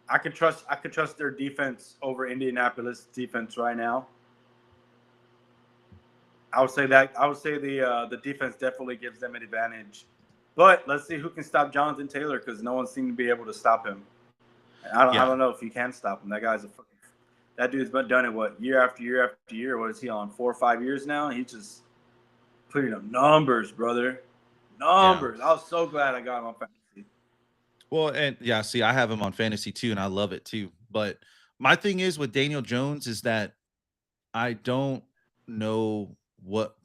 I could trust their defense over Indianapolis defense right now. I would say the defense definitely gives them an advantage. But let's see who can stop Jonathan Taylor, because no one seemed to be able to stop him. And I don't know if you can stop him. That dude's been done it year after year after year. What is he on 4 or 5 years now? He's just putting up numbers, brother. Numbers. Yeah. I was so glad I got him on fantasy. Well, and yeah, see, I have him on fantasy too, and I love it too. But my thing is with Daniel Jones is that I don't know what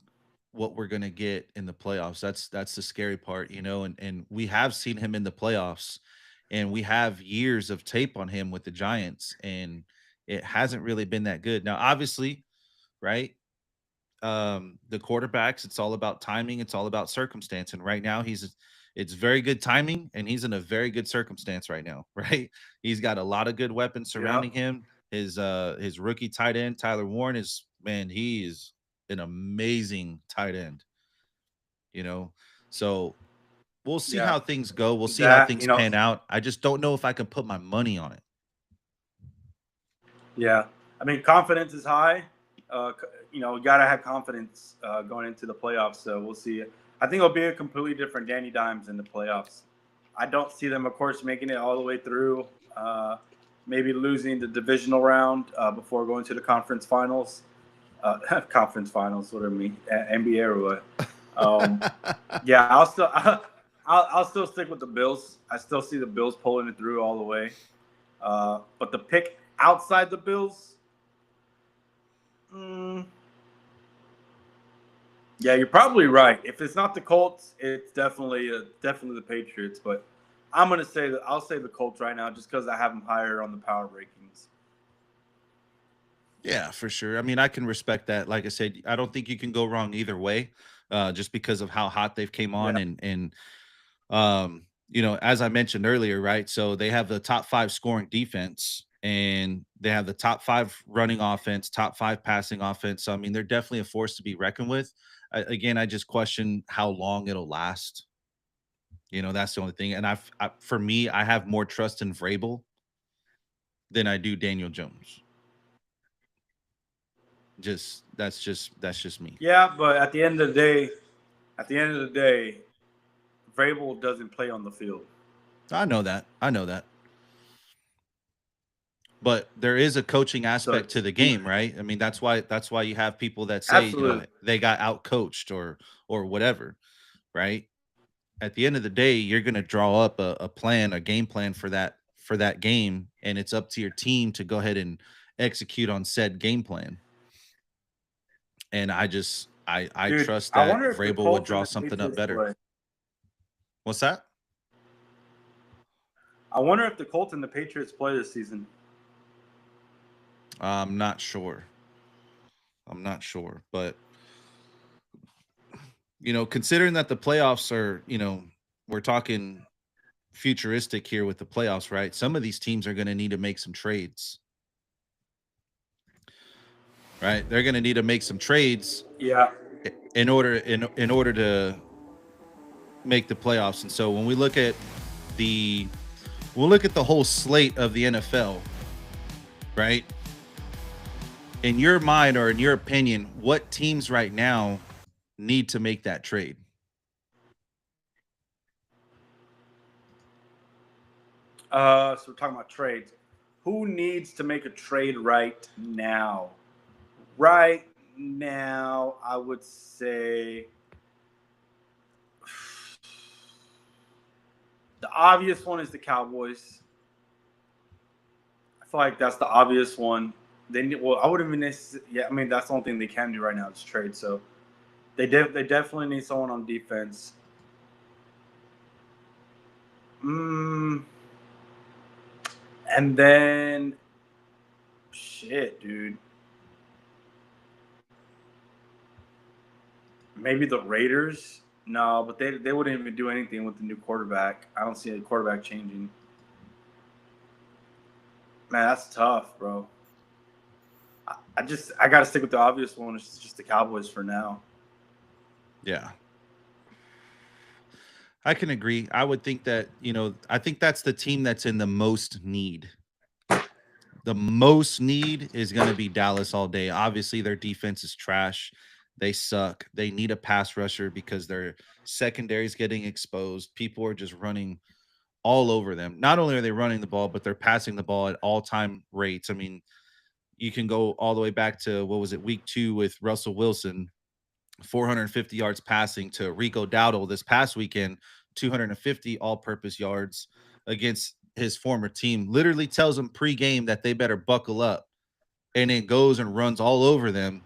we're gonna get in the playoffs. That's the scary part, and we have seen him in the playoffs, and we have years of tape on him with the Giants, and it hasn't really been that good. Now, obviously, right? The quarterbacks, it's all about timing, it's all about circumstance. And right now it's very good timing, and he's in a very good circumstance right now, right? He's got a lot of good weapons surrounding him. His rookie tight end, Tyler Warren, he is an amazing tight end. So we'll see how things go. We'll see how things pan out. I just don't know if I can put my money on it. Yeah. I mean, confidence is high. We got to have confidence going into the playoffs. So we'll see. I think it'll be a completely different Danny Dimes in the playoffs. I don't see them, of course, making it all the way through. Maybe losing the divisional round before going to the conference finals. Conference finals, what I mean, NBA or what? Yeah, I'll still stick with the Bills. I still see the Bills pulling it through all the way. But the pick outside the Bills, yeah, you're probably right. If it's not the Colts, it's definitely the Patriots. But I'll say the Colts right now, just because I have them higher on the power rankings. Yeah, for sure. I mean, I can respect that. Like I said, I don't think you can go wrong either way, just because of how hot they've came Yeah, on and as I mentioned earlier, right? So they have the top 5 scoring defense and they have the top 5 running offense, top 5 passing offense. So I mean, they're definitely a force to be reckoned with. Again, I just question how long it'll last. That's the only thing. And for me, I have more trust in Vrabel than I do Daniel Jones. That's just me. yeah, but at the end of the day, Vrabel doesn't play on the field. I know that. I know that. But there is a coaching So aspect to it's the game, right? I mean, that's why you have people that say, absolutely. they got out coached or whatever, right? At the end of the day, you're going to draw up a plan, a game plan for that game, and it's up to your team to go ahead and execute on said game plan. And I Dude, trust I that wonder if the Vrabel would Colts and draw the something up Patriots better. play. What's that? I wonder if the Colts and the Patriots play this season. I'm not sure. I'm not sure, but considering that the playoffs are, we're talking futuristic here with the playoffs, right? Some of these teams are going to need to make some trades, right? They're going to need to make some trades Yeah. in order to make the playoffs. And so when we look at the whole slate of the NFL, right? In your mind or in your opinion, what teams right now need to make that trade? So we're talking about trades. Who needs to make a trade right now? Right now, I would say the obvious one is the Cowboys. I feel like that's the obvious one. They need, well, I wouldn't even necessarily, yeah, I mean that's the only thing they can do right now is trade. So they definitely need someone on defense. Mm, and then shit, dude. Maybe the Raiders. No, but they wouldn't even do anything with the new quarterback. I don't see a quarterback changing. Man, that's tough, bro. I got to stick with the obvious one. It's just the Cowboys for now. Yeah. I can agree. I would think that, I think that's the team that's in the most need. The most need is going to be Dallas all day. Obviously, their defense is trash. They suck. They need a pass rusher because their secondary is getting exposed. People are just running all over them. Not only are they running the ball, but they're passing the ball at all-time rates. I mean, you can go all the way back to what was it, week 2 with Russell Wilson, 450 yards passing, to Rico Dowdle this past weekend, 250 all-purpose yards against his former team. Literally tells them pregame that they better buckle up, and then goes and runs all over them,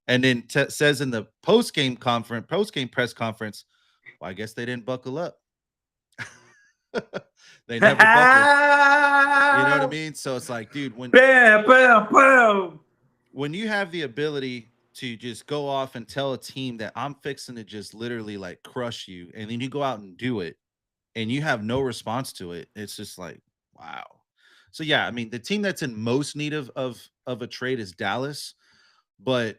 and then says in the post-game press conference, "Well, I guess they didn't buckle up." They never buckled. You know what I bam, mean? So it's like, dude, bam, bam. when you have the ability to just go off and tell a team that I'm fixing to just literally like crush you, and then you go out and do it, and you have no response to it, it's just like, wow. So yeah, I mean, the team that's in most need of a trade is Dallas, but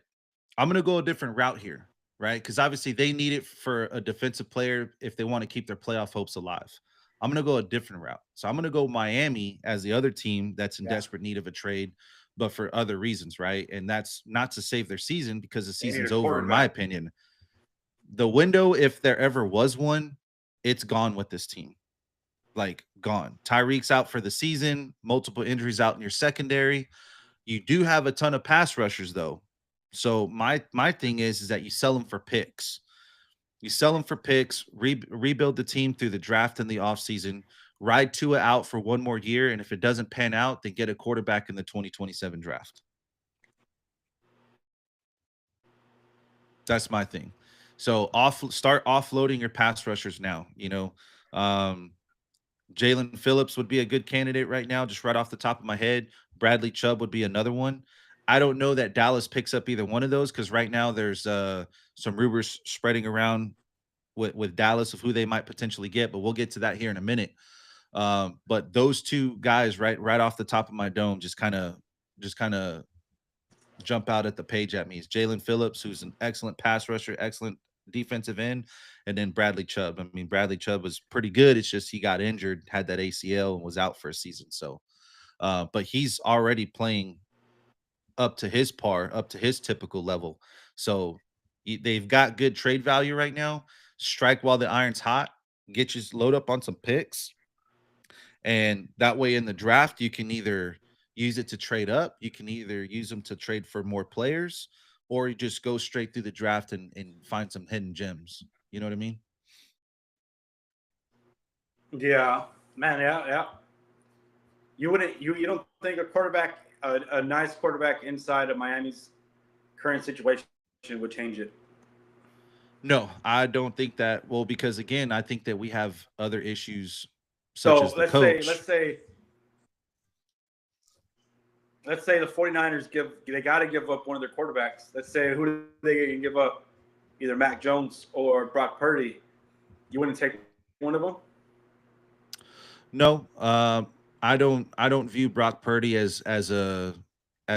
I'm gonna go a different route here, right? Because obviously they need it for a defensive player if they want to keep their playoff hopes alive. I'm gonna go a different route. So I'm gonna go Miami as the other team that's in Yeah, desperate need of a trade, but for other reasons, right? And that's not to save their season because the they need season's a over, in my quarterback. opinion. The window, if there ever was one, it's gone with this team. Like, gone. Tyreek's out for the season, multiple injuries out in your secondary. You do have a ton of pass rushers though. So my thing is that you sell them for picks. You sell them for picks, rebuild the team through the draft and the offseason, ride Tua out for one more year, and if it doesn't pan out, then get a quarterback in the 2027 draft. That's my thing. So start offloading your pass rushers now. Um, Jalen Phillips would be a good candidate right now, just right off the top of my head. Bradley Chubb would be another one. I don't know that Dallas picks up either one of those because right now there's some rumors spreading around with Dallas of who they might potentially get, but we'll get to that here in a minute. But those two guys right off the top of my dome just kind of jump out at the page at me is Jalen Phillips, who's an excellent pass rusher, excellent defensive end, and then Bradley Chubb. I mean, Bradley Chubb was pretty good. It's just he got injured, had that ACL, and was out for a season. So, but he's already playing up to his par, up to his typical level. So they've got good trade value right now. Strike while the iron's hot. Get you load up on some picks, and that way in the draft you can either use it to trade up, you can either use them to trade for more players, or you just go straight through the draft and find some hidden gems. You know what I mean? Yeah, man. Yeah, yeah. You wouldn't. You don't think a quarterback, a nice quarterback inside of Miami's current situation would change it? No, I don't think that. Well, because again, I think that we have other issues such So as the let's say, coach. let's say the 49ers they got to give up one of their quarterbacks. Let's say who do they can give up? Either Mac Jones or Brock Purdy. You wouldn't take one of them? No, I don't view Brock Purdy as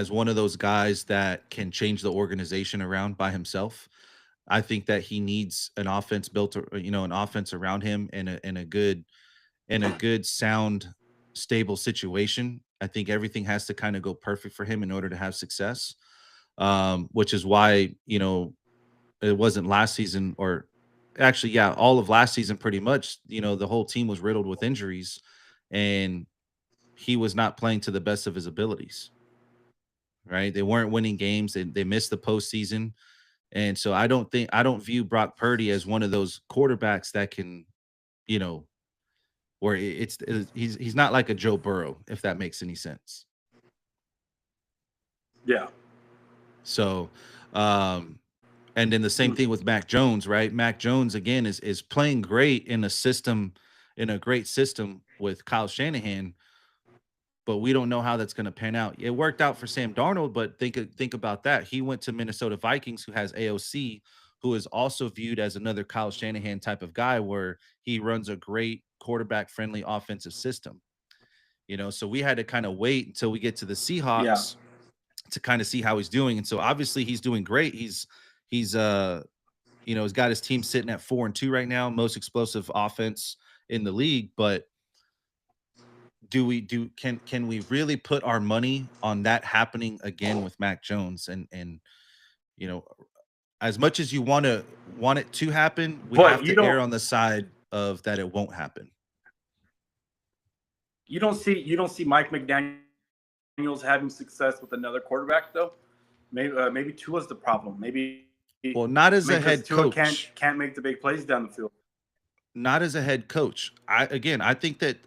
one of those guys that can change the organization around by himself. I think that he needs an offense built, an offense around him in a good sound stable situation. I think everything has to kind of go perfect for him in order to have success. Which is why, it wasn't last season, or actually, yeah, all of last season pretty much, the whole team was riddled with injuries, and he was not playing to the best of his abilities, right? They weren't winning games. They missed the postseason. And so I don't view Brock Purdy as one of those quarterbacks that can, you know, where he's not like a Joe Burrow, if that makes any sense. Yeah. So, um, and then the same thing with Mac Jones, right? Mac Jones again is playing great in a system, in a great system with Kyle Shanahan, but we don't know how that's going to pan out. It worked out for Sam Darnold, but think about that. He went to Minnesota Vikings, who has AOC, who is also viewed as another Kyle Shanahan type of guy, where he runs a great quarterback friendly offensive system. So we had to kind of wait until we get to the Yeah. Seahawks to kind of see how he's doing. And so obviously he's doing great. He's got his team sitting at 4-2 right now, most explosive offense in the league. But can we really put our money on that happening again with Mac Jones? And you know, as much as you want it to happen, we But have to err on the side of that it won't happen. you don't see Mike McDaniels having success with another quarterback though. Maybe Tua's the problem. Maybe Well, not as a because head Tua coach. can't make the big plays down the field. Not as a head coach. I think that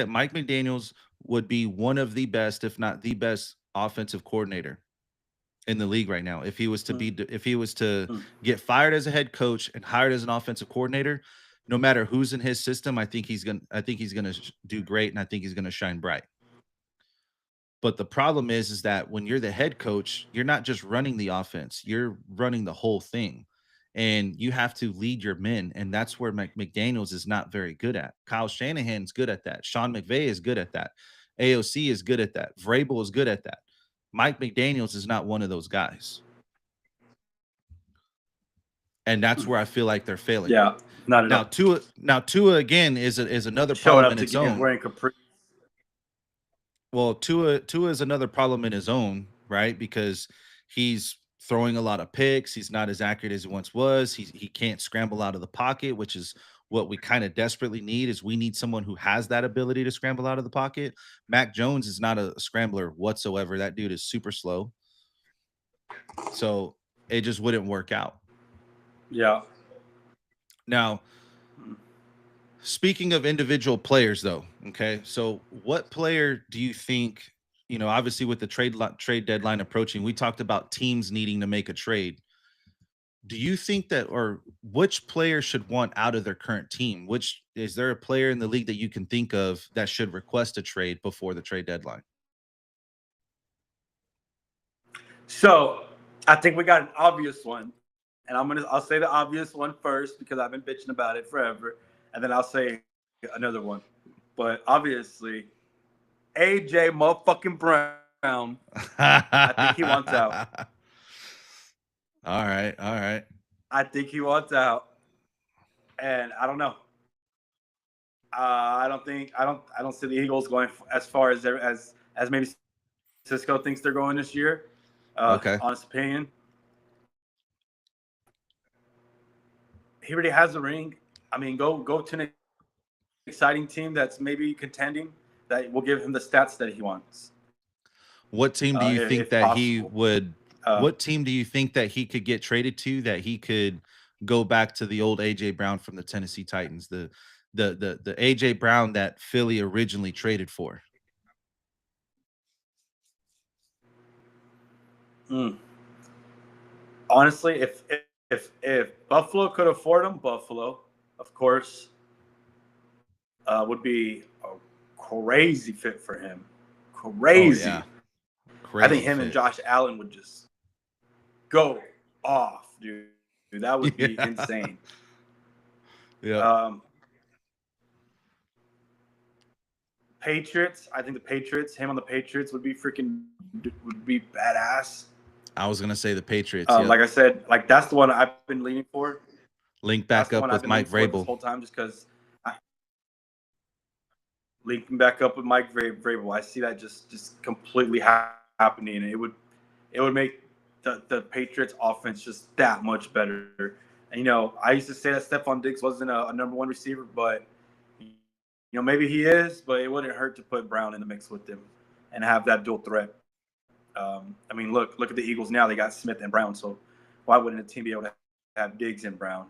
Mike McDaniels would be one of the best, if not the best, offensive coordinator in the league right now. If he was to Mm. get fired as a head coach and hired as an offensive coordinator, no matter who's in his system, I think he's gonna do great, and I think he's gonna shine bright. But the problem is that when you're the head coach, you're not just running the offense, you're running the whole thing. And you have to lead your men. And that's where McDaniels is not very good at. Kyle Shanahan's good at that. Sean McVay is good at that. AOC is good at that. Vrabel is good at that. Mike McDaniels is not one of those guys. And that's where I feel like they're failing. Yeah, not at Now, all. Tua again is another Showing problem up in to its games own. wearing capri. Well, Tua is another problem in his own, right? Because he's throwing a lot of picks. He's not as accurate as he once was. He can't scramble out of the pocket, which is what we kind of desperately need. Is we need someone who has that ability to scramble out of the pocket. Mac Jones is not a scrambler whatsoever. That dude is super slow. So it just wouldn't work out. Yeah. Now, speaking of individual players, though, okay. So, what player do you think? Obviously, with the trade deadline approaching, we talked about teams needing to make a trade. Do you think that, or which player should want out of their current team? Which is there a player in the league that you can think of that should request a trade before the trade deadline? So I think we got an obvious one, and I'll say the obvious one first because I've been bitching about it forever, and then I'll say another one. But obviously, AJ motherfucking Brown. I think he wants out. All right, all right. I think he wants out, and I don't know. I don't see the Eagles going as far as maybe Cisco thinks they're going this year. Okay. Honest opinion. He already has a ring. I mean, go to an exciting team that's maybe contending that will give him the stats that he wants. What team do you think that he would? What team do you think that he could get traded to that he could go back to the old AJ Brown from the Tennessee Titans, the AJ Brown that Philly originally traded for? Honestly, if Buffalo could afford him, Buffalo, of course, would be a crazy fit for him. Crazy. Oh, yeah. Crazy I think him fit. And Josh Allen would just go off, dude. That would be insane. Yeah. Patriots. I think the Patriots. Him on the Patriots would be badass. I was gonna say the Patriots. Like I said, like that's the one I've been leaning for. Link back up with Mike Vrabel this whole time, just because. Linking back up with Mike Vrabel, I see that just completely happening. It would make the Patriots offense just that much better. And I used to say that Stephon Diggs wasn't a number one receiver, but maybe he is. But it wouldn't hurt to put Brown in the mix with him and have that dual threat. I mean, look at the Eagles now. They got Smith and Brown, so why wouldn't a team be able to have Diggs and Brown?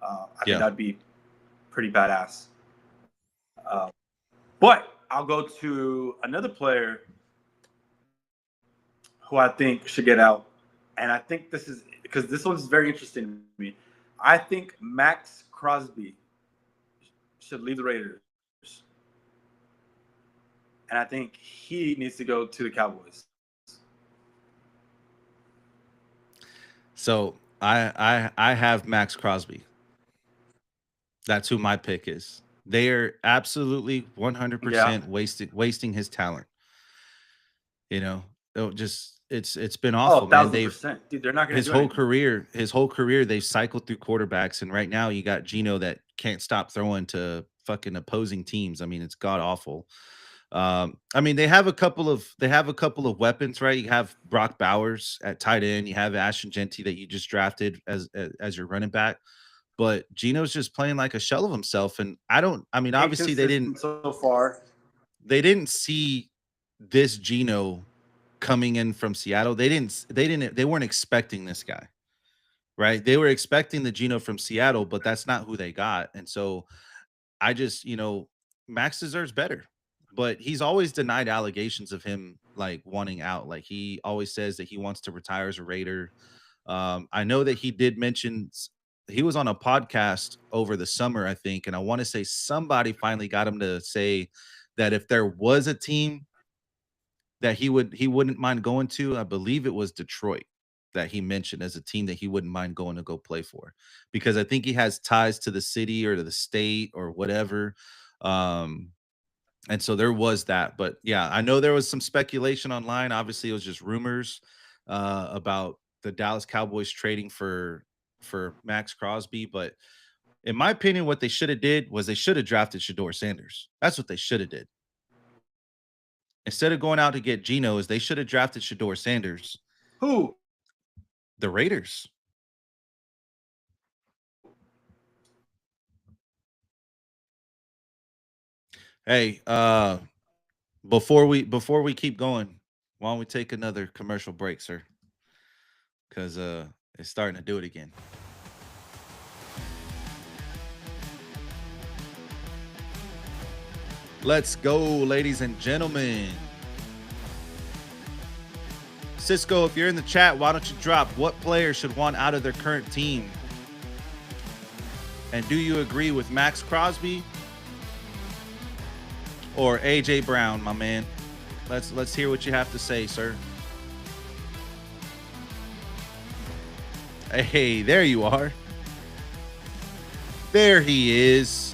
I think that'd be pretty badass. But I'll go to another player who I think should get out. And I think this is because this one's very interesting to me. I think Maxx Crosby should leave the Raiders. And I think he needs to go to the Cowboys. So I have Maxx Crosby. That's who my pick is. They are absolutely 100% wasting his talent. It's been awful, man. Dude, they're not going to his whole career they've cycled through quarterbacks, and right now you got Geno that can't stop throwing to fucking opposing teams. I mean, it's god awful. I mean, they have a couple of weapons, right? You have Brock Bowers at tight end, you have Ashton Jeanty that you just drafted as your running back. But Geno's just playing like a shell of himself. And obviously they didn't so far. They didn't see this Geno coming in from Seattle. They weren't expecting this guy, right? They were expecting the Geno from Seattle, but that's not who they got. And so I just, Max deserves better, but he's always denied allegations of him like wanting out. Like he always says that he wants to retire as a Raider. I know that he did mention he was on a podcast over the summer, I think, and I want to say somebody finally got him to say that if there was a team that he wouldn't mind going to, I believe it was Detroit that he mentioned as a team that he wouldn't mind going to go play for, because I think he has ties to the city or to the state or whatever. And so there was that. But yeah, I know there was some speculation online. Obviously, it was just rumors about the Dallas Cowboys trading for Maxx Crosby. But in my opinion, what they should have did was they should have drafted Shedeur Sanders. That's what they should have did. Instead of going out to get Geno, they should have drafted Shedeur Sanders. Who? The Raiders. Hey, before we keep going, why don't we take another commercial break, sir? Because it's starting to do it again. Let's go, ladies and gentlemen. Cisco, if you're in the chat, why don't you drop what player should want out of their current team? And do you agree with Maxx Crosby or AJ Brown, my man? Let's hear what you have to say, sir. Hey, there you are. There he is.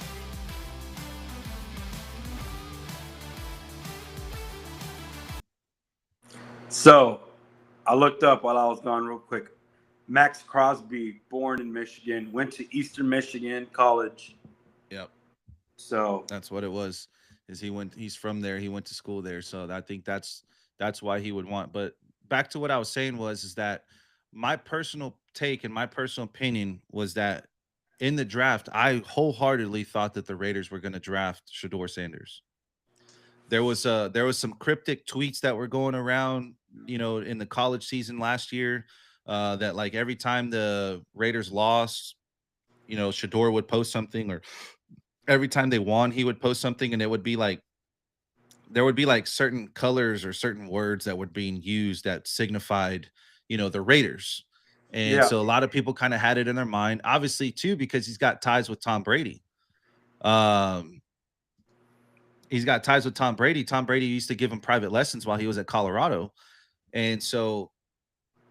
So I looked up while I was gone real quick. Max Crosby, born in Michigan, went to Eastern Michigan College. Yep, So that's what it was. Is he's from there. He went to school there. So I think that's why he would want. But back to what I was saying was is that my personal take and my personal opinion was that in the draft, I wholeheartedly thought that the Raiders were going to draft Shador Sanders. There was some cryptic tweets that were going around, in the college season last year, that like every time the Raiders lost, Shador would post something, or every time they won, he would post something, and it would be like there would be like certain colors or certain words that were being used that signified, the Raiders. And yeah, so a lot of people kind of had it in their mind, obviously too, because he's got ties with Tom Brady. Um, he's got ties with Tom Brady. Tom Brady used to give him private lessons while he was at Colorado. And so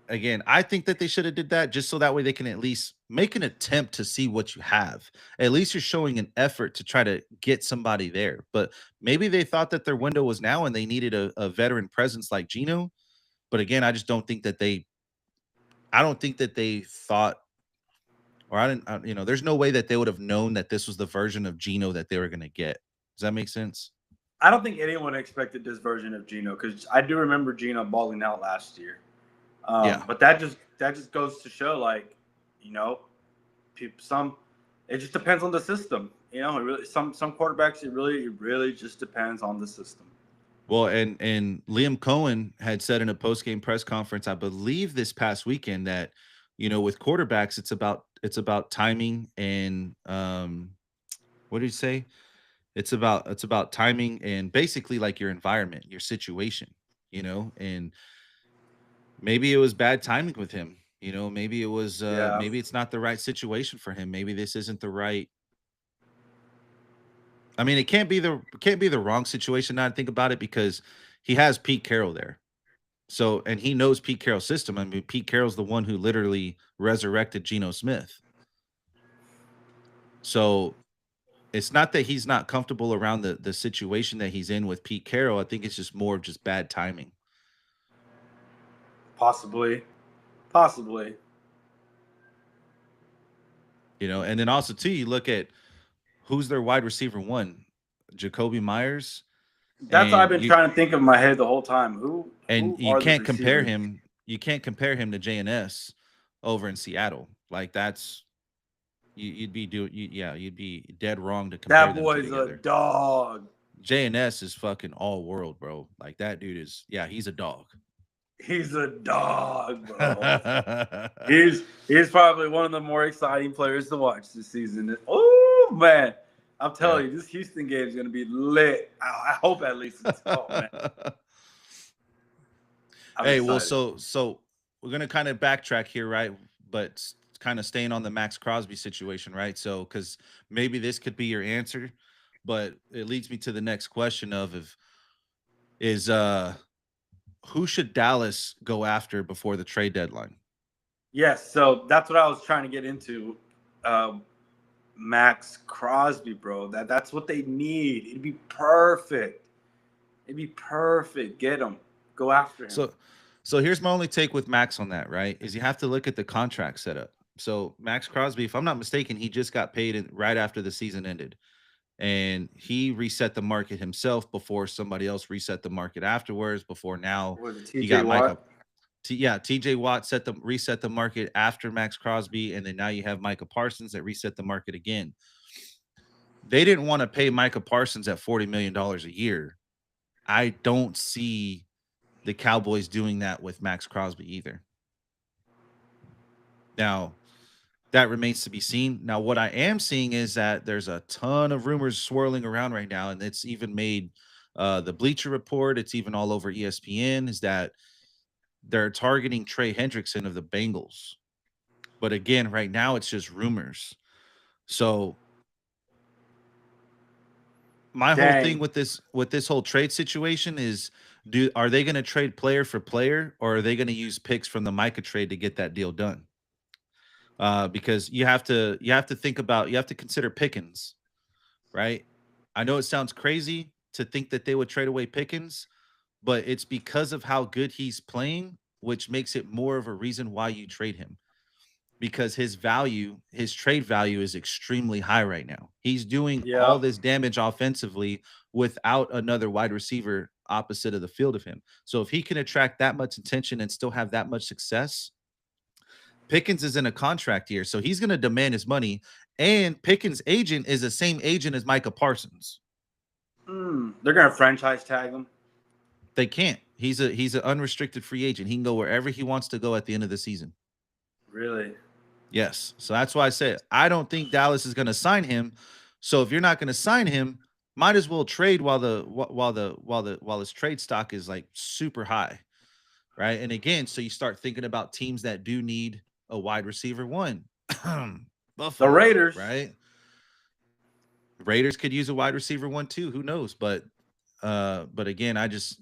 again, I think that they should have did that just so that way they can at least make an attempt to see what you have. At least you're showing an effort to try to get somebody there. But maybe they thought that their window was now and they needed a veteran presence like Gino. But again, I just don't think that I don't think that they thought, or I didn't, there's no way that they would have known that this was the version of Gino that they were going to get. Does that make sense? I don't think anyone expected this version of Gino because I do remember Gino balling out last year. Yeah. But that just goes to show, like, you know, some it just depends on the system. It really some quarterbacks it really just depends on the system. Well, and Liam Cohen had said in a post-game press conference, I believe this past weekend, that with quarterbacks, it's about timing and what did he say? It's about timing and basically like your environment, your situation, and maybe it was bad timing with him. Maybe it was Yeah, maybe it's not the right situation for him. Maybe this isn't the right. I mean, it can't be the wrong situation now to think about it, because he has Pete Carroll there. So, and he knows Pete Carroll's system. I mean, Pete Carroll's the one who literally resurrected Geno Smith. So it's not that he's not comfortable around the situation that he's in with Pete Carroll. I think it's just more of just bad timing. possibly, possibly. And then also too, you look at who's their wide receiver one, Jacoby Myers, That's what I've and been you trying to think of in my head the whole time. and Who you are the can't compare receivers? him. You can't compare him to JNS over in Seattle. Like that's you'd be doing yeah, you'd be dead wrong to compare That them two boy's a together. dog. JNS is fucking all world, bro. Like that dude is, yeah, he's a dog. He's a dog, bro. He's probably one of the more exciting players to watch this season. Oh man, I'm Yeah. telling you, this Houston game is going to be lit. I hope at least it's. Oh man, I'm Hey, well, excited. so we're gonna kind of backtrack here, right? But kind of staying on the Max Crosby situation, right? So, because maybe this could be your answer, but it leads me to the next question of if is who should Dallas go after before the trade deadline? Yes, so that's what I was trying to get into. Um, Max Crosby, bro. That's what they need. It'd be perfect. It'd be perfect. Get him. Go after him. So, so here's my only take with Max on that, right? Is you have to look at the contract setup. So Max Crosby, if I'm not mistaken, he just got paid right after the season ended, and he reset the market himself before somebody else reset the market afterwards. Before now, Was it you T.J. got Micah. Watt? Yeah, TJ Watt reset the market after Max Crosby, and then now you have Micah Parsons that reset the market again. They didn't want to pay Micah Parsons at $40 million a year. I don't see the Cowboys doing that with Max Crosby either. Now, that remains to be seen. Now, what I am seeing is that there's a ton of rumors swirling around right now, and it's even made the Bleacher Report. It's even all over ESPN. Is that they're targeting Trey Hendrickson of the Bengals, but again, right now it's just rumors. So my whole thing Dang. with this whole trade situation is, are they going to trade player for player, or are they going to use picks from the Micah trade to get that deal done? because you have to consider Pickens, right? I know it sounds crazy to think that they would trade away Pickens, but it's because of how good he's playing, which makes it more of a reason why you trade him. Because his trade value is extremely high right now. He's doing all Yeah. this damage offensively without another wide receiver opposite of the field of him. So if he can attract that much attention and still have that much success, Pickens is in a contract year, so he's going to demand his money. And Pickens' agent is the same agent as Micah Parsons. They're gonna franchise tag him. They can't. He's an unrestricted free agent. He can go wherever he wants to go at the end of the season. Really? Yes. So that's why I said I don't think Dallas is going to sign him. So if you're not going to sign him, might as well trade while his trade stock is like super high, right? And again, so you start thinking about teams that do need a wide receiver one. Buffalo, The Raiders, right? Raiders could use a wide receiver one too. Who knows? But again, I just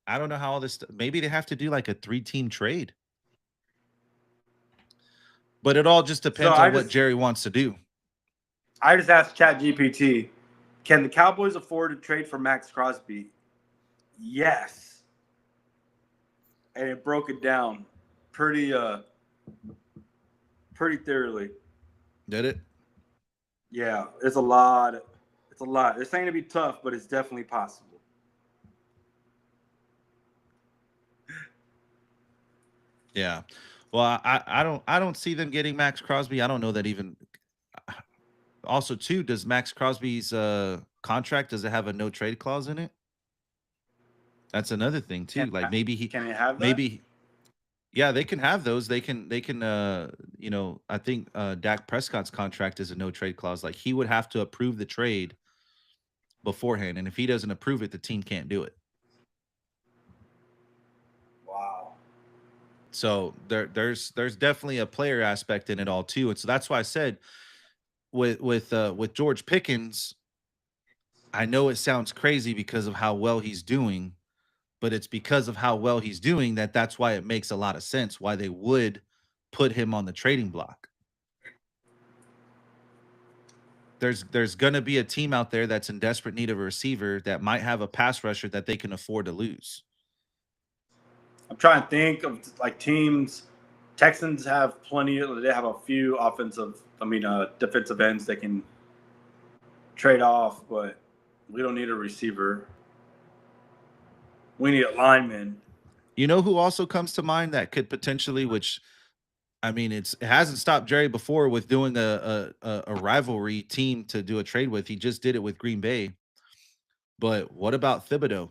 I don't know how all this. Maybe they have to do like a 3-team trade. But it all just depends on what Jerry wants to do. I just asked ChatGPT, can the Cowboys afford to trade for Max Crosby? Yes. And it broke it down pretty thoroughly. Did it? Yeah, it's a lot. It's a lot. It's going to be tough, but it's definitely possible. Yeah. Well, I don't see them getting Max Crosby. I don't know that even. Also, too, does Max Crosby's contract, does it have a no trade clause in it? That's another thing too. Like maybe he can it have that? Maybe yeah, they can have those. They can I think Dak Prescott's contract is a no trade clause. Like he would have to approve the trade beforehand, and if he doesn't approve it, the team can't do it. Wow. So there's definitely a player aspect in it all too, and so that's why I said with George Pickens, I know it sounds crazy because of how well he's doing, but it's because of how well he's doing that's why it makes a lot of sense why they would put him on the trading block. There's going to be a team out there that's in desperate need of a receiver that might have a pass rusher that they can afford to lose. I'm trying to think of like teams. Texans have plenty. They have a few defensive ends they can trade off, but we don't need a receiver. We need a lineman. You know who also comes to mind that could potentially, which I mean, it hasn't stopped Jerry before with doing a rivalry team to do a trade with. He just did it with Green Bay. But what about Thibodeau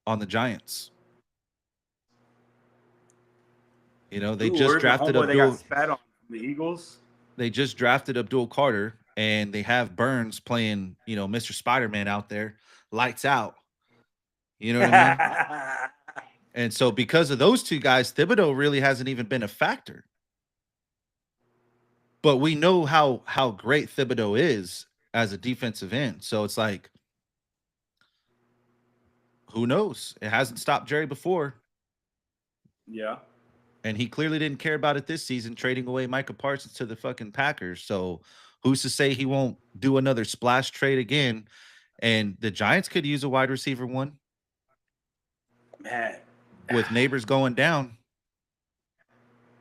on the Giants? You know, they just drafted Abdul. They got spat on the Eagles. They just drafted Abdul Carter, and they have Burns playing, Mr. Spider-Man out there, lights out. You know what I mean? And so because of those two guys, Thibodeau really hasn't even been a factor. But we know how great Thibodeau is as a defensive end. So it's like, who knows? It hasn't stopped Jerry before. Yeah. And he clearly didn't care about it this season, trading away Micah Parsons to the fucking Packers. So who's to say he won't do another splash trade again? And the Giants could use a wide receiver one. Man. With Neighbors going down.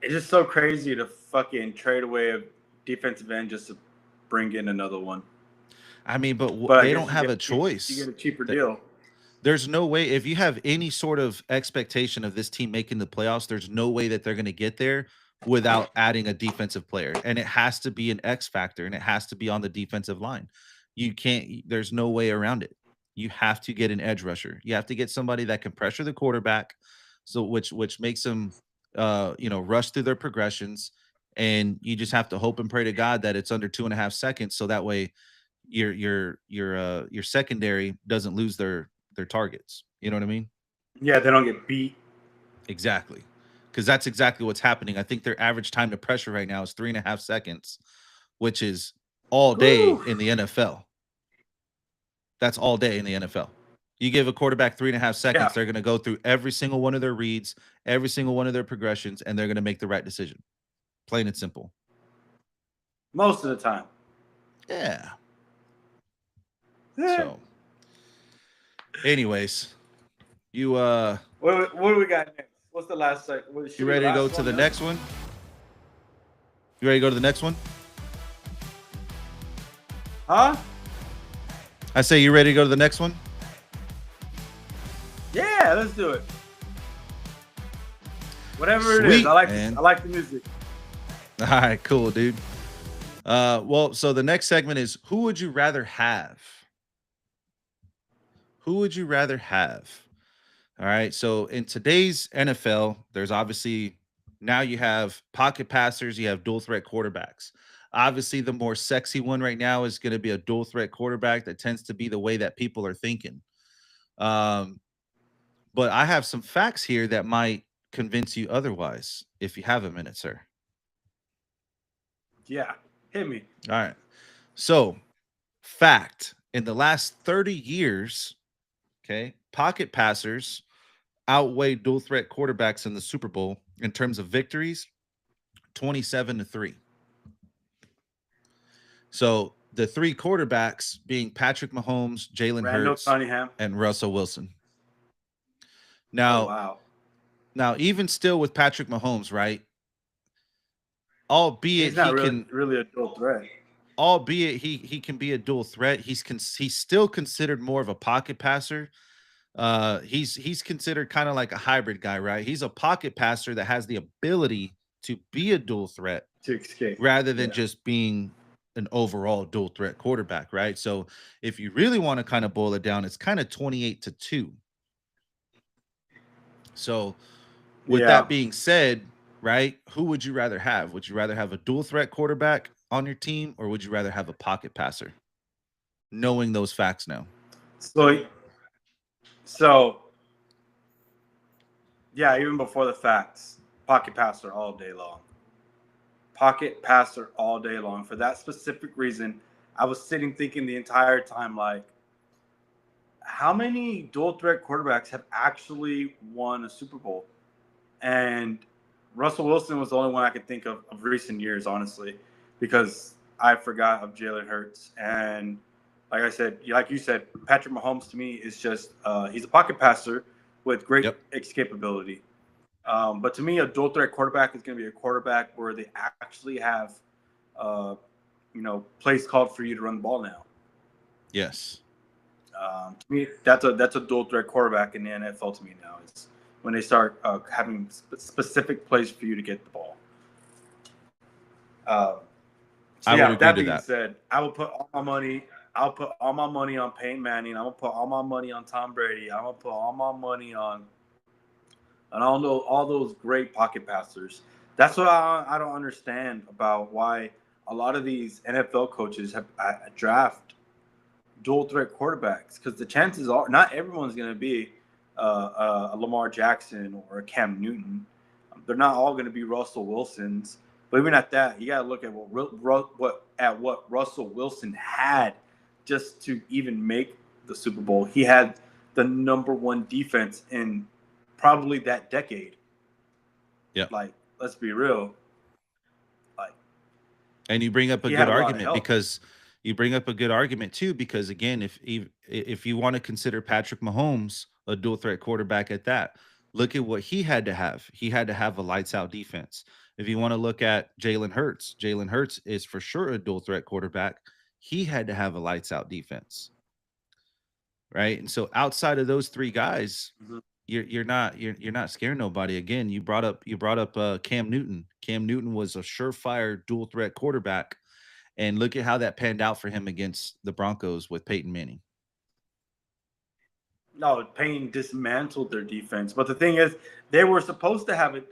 It's just so crazy to fucking trade away a defensive end just to bring in another one. I mean, but they don't have a choice. You get a cheaper deal. There's no way, if you have any sort of expectation of this team making the playoffs, there's no way that they're going to get there without adding a defensive player. And it has to be an X factor, and it has to be on the defensive line. There's no way around it. You have to get an edge rusher. You have to get somebody that can pressure the quarterback, so which makes them rush through their progressions. And you just have to hope and pray to God that it's under 2.5 seconds, so that way your secondary doesn't lose their targets. You know what I mean? Yeah, they don't get beat. Exactly. Because that's exactly what's happening. I think their average time to pressure right now is 3.5 seconds, which is all day in the NFL. That's all day in the NFL. You give a quarterback 3.5 seconds, they're going to go through every single one of their reads, every single one of their progressions, and they're going to make the right decision. Plain and simple. most of the time. Yeah. So, anyways, you what do we got next? What's the last segment? you ready to go to the next one? You ready to go to the next one? Huh? I say you ready to go to the next one? Yeah, let's do it. Whatever Sweet, it is, man. I like the music. All right, cool, dude. Well, so the next segment is who would you rather have? Who would you rather have? All right. So in today's NFL, there's obviously now you have pocket passers, you have dual threat quarterbacks. Obviously, the more sexy one right now is going to be a dual threat quarterback. That tends to be the way that people are thinking. Um, but I have some facts here that might convince you otherwise if you have a minute, sir. Yeah, hit me. All right. So, fact in the last 30 years, okay, pocket passers outweigh dual threat quarterbacks in the Super Bowl in terms of victories 27-3. So the three quarterbacks being Patrick Mahomes, Jalen Randall Hurts, Cunningham. and Russell Wilson. Oh Now, wow. now even still with Patrick Mahomes, right? He's not really a dual threat. Albeit he can be a dual threat. He's still considered more of a pocket passer. He's considered kind of like a hybrid guy, right? He's a pocket passer that has the ability to be a dual threat To escape. rather than just being an overall dual threat quarterback, right? So if you really want to kind of boil it down, it's kind of 28-2. So with that being said, right, who would you rather have? Would you rather have a dual threat quarterback on your team or would you rather have a pocket passer? Knowing those facts now. So yeah, even before the facts, pocket passer all day long. Pocket passer all day long. For that specific reason, I was sitting thinking the entire time, like, how many dual threat quarterbacks have actually won a Super Bowl? And Russell Wilson was the only one I could think of recent years, honestly, because I forgot of Jalen Hurts. And like I said, like you said, Patrick Mahomes to me is just he's a pocket passer with great escapability. But to me, a dual threat quarterback is going to be a quarterback where they actually have, plays called for you to run the ball now. Yes. To me, that's a dual threat quarterback in the NFL. To me now is when they start having specific plays for you to get the ball. I would agree that to being that. said, I will put all my money. I'll put all my money on Peyton Manning. I'm gonna put all my money on Tom Brady. I'm gonna put all my money on all those great pocket passers. That's what I don't understand about why a lot of these NFL coaches have draft dual threat quarterbacks, because the chances are not everyone's going to be a Lamar Jackson or a Cam Newton. They're not all going to be Russell Wilsons. But even at that, you got to look at what Russell Wilson had just to even make the Super Bowl. He had the number one defense in probably that decade. Yeah. Like, let's be real. Like, and you bring up a good argument because you bring up a good argument too, because again, if you want to consider Patrick Mahomes a dual threat quarterback at that, look at what he had to have. He had to have a lights out defense. If you want to look at Jalen Hurts is for sure a dual threat quarterback. He had to have a lights out defense. Right. And so outside of those three guys, you're not scaring nobody. Again, you brought up Cam Newton. Cam Newton was a surefire dual threat quarterback. And look at how that panned out for him against the Broncos with Peyton Manning. No, Payne dismantled their defense. But the thing is, they were supposed to have it.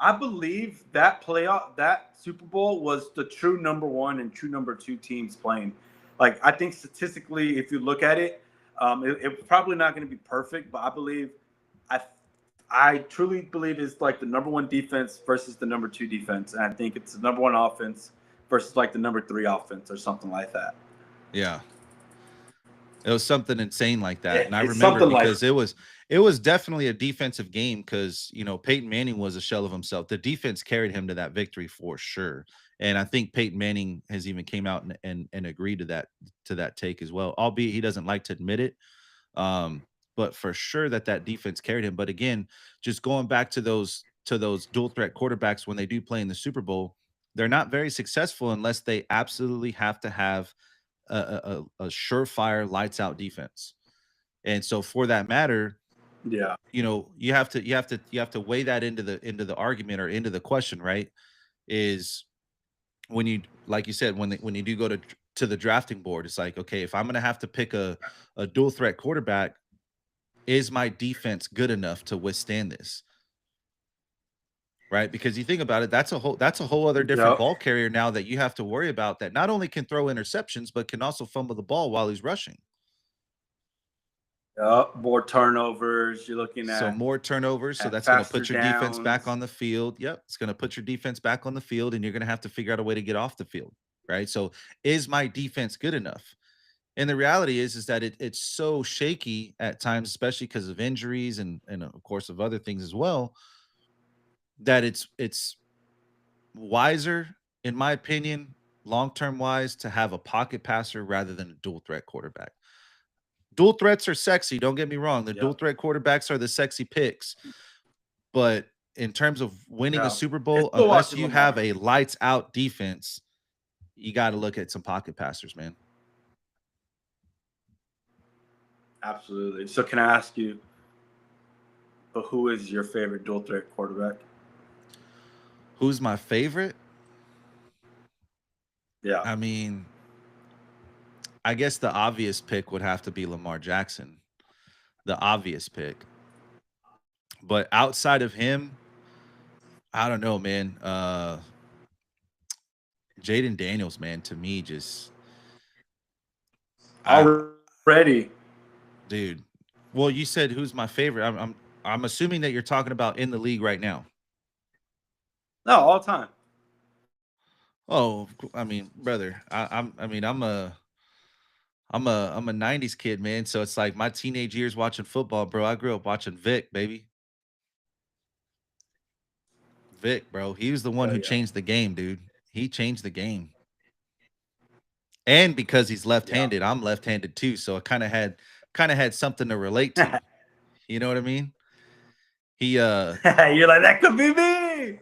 I believe that that Super Bowl was the true number one and true number two teams playing. Like, I think statistically, if you look at it, it's probably not going to be perfect, but I truly believe it's like the number one defense versus the number two defense. And I think it's the number one offense versus like the number three offense or something like that. Yeah. It was something insane like that. And I It's remember something like because it was definitely a defensive game because, you know, Peyton Manning was a shell of himself. The defense carried him to that victory for sure. And I think Peyton Manning has even came out and agreed to that take as well, albeit he doesn't like to admit it. Um, but for sure that defense carried him. But again, just going back to those dual threat quarterbacks when they do play in the Super Bowl, they're not very successful unless they absolutely have to have a surefire lights out defense. And so for that matter, yeah. you know, you have to weigh that into the argument or into the question, right? Is when you like you said when you do go to the drafting board, it's like, okay, if I'm going to have to pick a dual threat quarterback, is my defense good enough to withstand this? Right? Because you think about it, that's a whole other different Yep. ball carrier now that you have to worry about that not only can throw interceptions but can also fumble the ball while he's rushing. Yep. More turnovers. You're looking So at more turnovers, so that's going to faster put your defense back downs. on the field. Yep, it's going to put your defense back on the field and you're going to have to figure out a way to get off the field, right? So is my defense good enough? And the reality is that it's so shaky at times, especially because of injuries and of course of other things as well, that it's wiser, in my opinion, long-term wise, to have a pocket passer rather than a dual threat quarterback. Dual threats are sexy, don't get me wrong. The dual Yep. threat quarterbacks are the sexy picks. But in terms of winning a Yeah. Super It's Bowl, still unless watching you have Lamar. a lights out defense, you got to look at some pocket passers, man. Absolutely. So can I ask you, but who is your favorite dual threat quarterback? Who's my favorite? Yeah. I mean, I guess the obvious pick would have to be Lamar Jackson, the obvious pick. But outside of him, I don't know, man. Jaden Daniels, man, to me, just I, Already. dude. Well, you said who's my favorite. I'm assuming that you're talking about in the league right now. No, all time. Oh, I mean, brother, I mean, I'm a '90s kid, man. So it's like my teenage years watching football, bro. I grew up watching Vic, baby. Vic, bro. He was the one Yeah, who yeah. changed the game, dude. He changed the game. And because he's Yeah. left-handed, I'm left-handed too. So I kind of had something to relate to. You know what I mean? He You're like, that could be me.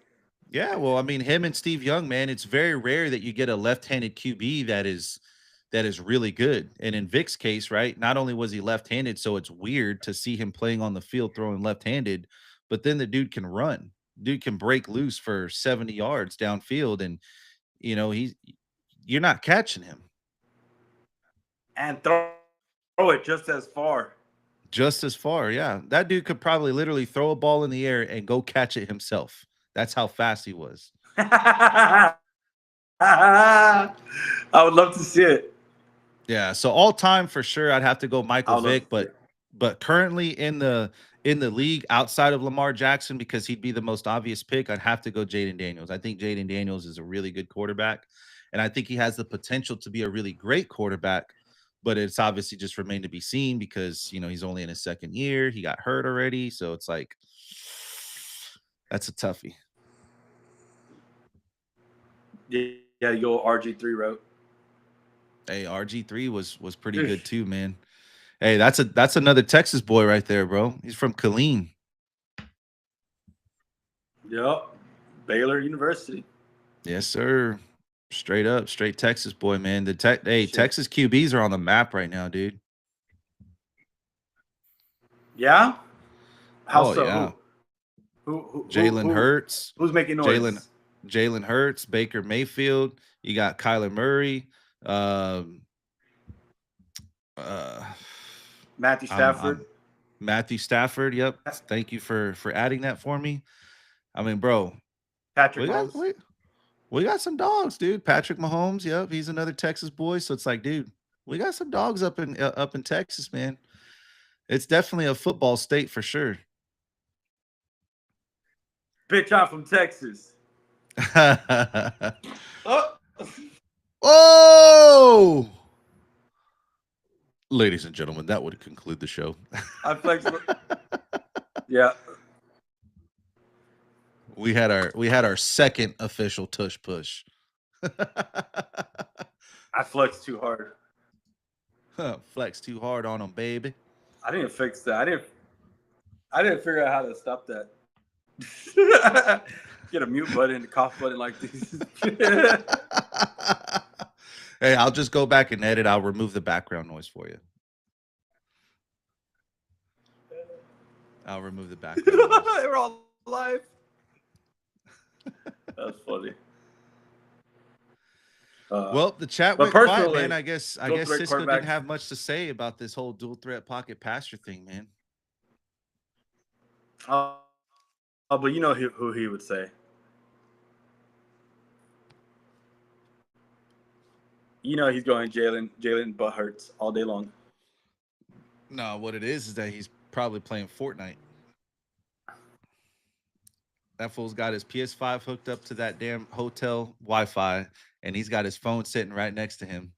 Yeah, well, I mean, him and Steve Young, man, it's very rare that you get a left-handed QB that is really good. And in Vic's case, right, not only was he left-handed, so it's weird to see him playing on the field throwing left-handed, but then the dude can run. Dude can break loose for 70 yards downfield and you're not catching him. And throw it just as far. Just as far, yeah. That dude could probably literally throw a ball in the air and go catch it himself. That's how fast he was. I would love to see it. Yeah, so all time for sure, I'd have to go I Michael would love Vick, to see but currently in the league outside of Lamar Jackson, because he'd be the most obvious pick, I'd have to go Jaden Daniels. I think Jaden Daniels is a really good quarterback, and I think he has the potential to be a really great quarterback. But it's obviously just remained to be seen because he's only in his second year. He got hurt already, so it's like that's a toughie. it. Yeah, you go RG3 route. Hey, RG3 was pretty good too, man. Hey, that's another Texas boy right there, bro. He's from Killeen. Yep. Baylor University. Yes, sir. Straight up, straight Texas boy, man. Shit. Texas QBs are on the map right now, dude. Yeah? How Oh so? yeah. Who Jalen Hurts. who's making noise? Jalen Hurts, Baker Mayfield. You got Kyler Murray. Um, uh, Matthew I'm Stafford. Matthew Stafford. Yep. Thank you for adding that for me. I mean, bro, Patrick we got Mahomes. we got some dogs, dude. Patrick Mahomes. Yep, he's another Texas boy. So it's like, dude, we got some dogs up in Texas, man. It's definitely a football state for sure. Bitch, I'm from Texas. Oh. Oh! Ladies and gentlemen, that would conclude the show. I flexed. Yeah. We had our second official tush push. I flexed too hard. Flex too hard on them, baby. I didn't fix that. I didn't figure out how to stop that. Get a mute button, a cough button like this. Hey, I'll just go back and edit. I'll remove the background noise for you. I'll remove the background noise. We're all live. That's funny. Well, the chat but went quiet, personally, man. I guess dual threat Cisco didn't quarterbacks- have much to say about this whole dual threat pocket passer thing, man. But you know who he would say. You know he's going Jalen butt hurts all day long. No, what it is that he's probably playing Fortnite. That fool's got his PS5 hooked up to that damn hotel Wi-Fi, and he's got his phone sitting right next to him.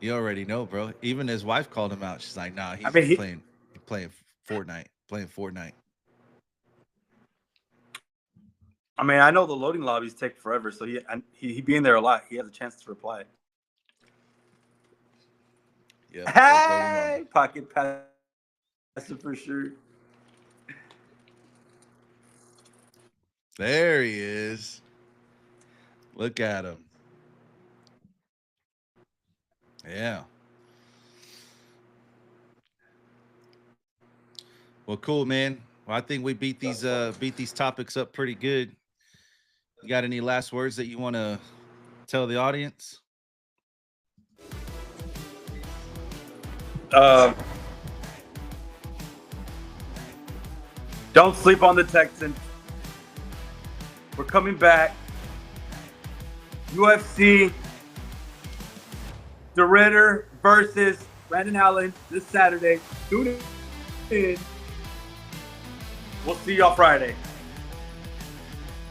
You already know, bro. Even his wife called him out. She's like, "Nah, he's playing Fortnite, playing Fortnite." I mean, I know the loading lobbies take forever, so he being there a lot, he has a chance to reply. Yeah. Hey, pocket passer for sure. There he is. Look at him. Yeah. Well, cool, man. Well, I think we beat these topics up pretty good. You got any last words that you want to tell the audience? Don't sleep on the Texans. We're coming back. UFC. The Ritter versus Brandon Allen this Saturday. Tune in. We'll see y'all Friday.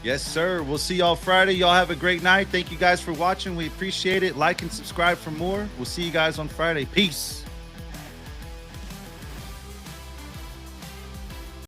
Yes, sir. We'll see y'all Friday. Y'all have a great night. Thank you guys for watching. We appreciate it. Like and subscribe for more. We'll see you guys on Friday. Peace.